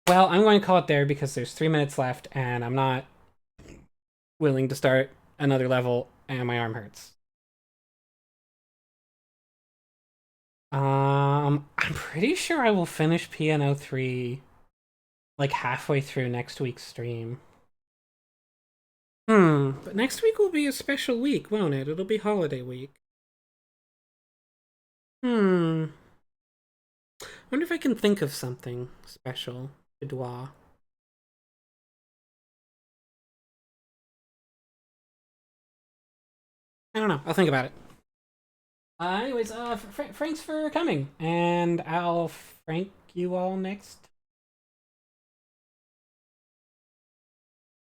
Well, I'm going to call it there because there's 3 minutes left and I'm not willing to start another level and my arm hurts. I'm pretty sure I will finish PN03 like halfway through next week's stream. But next week will be a special week, won't it? It'll be holiday week. I wonder if I can think of something special to do. I don't know. I'll think about it. Anyways, thanks for coming, and I'll frank you all next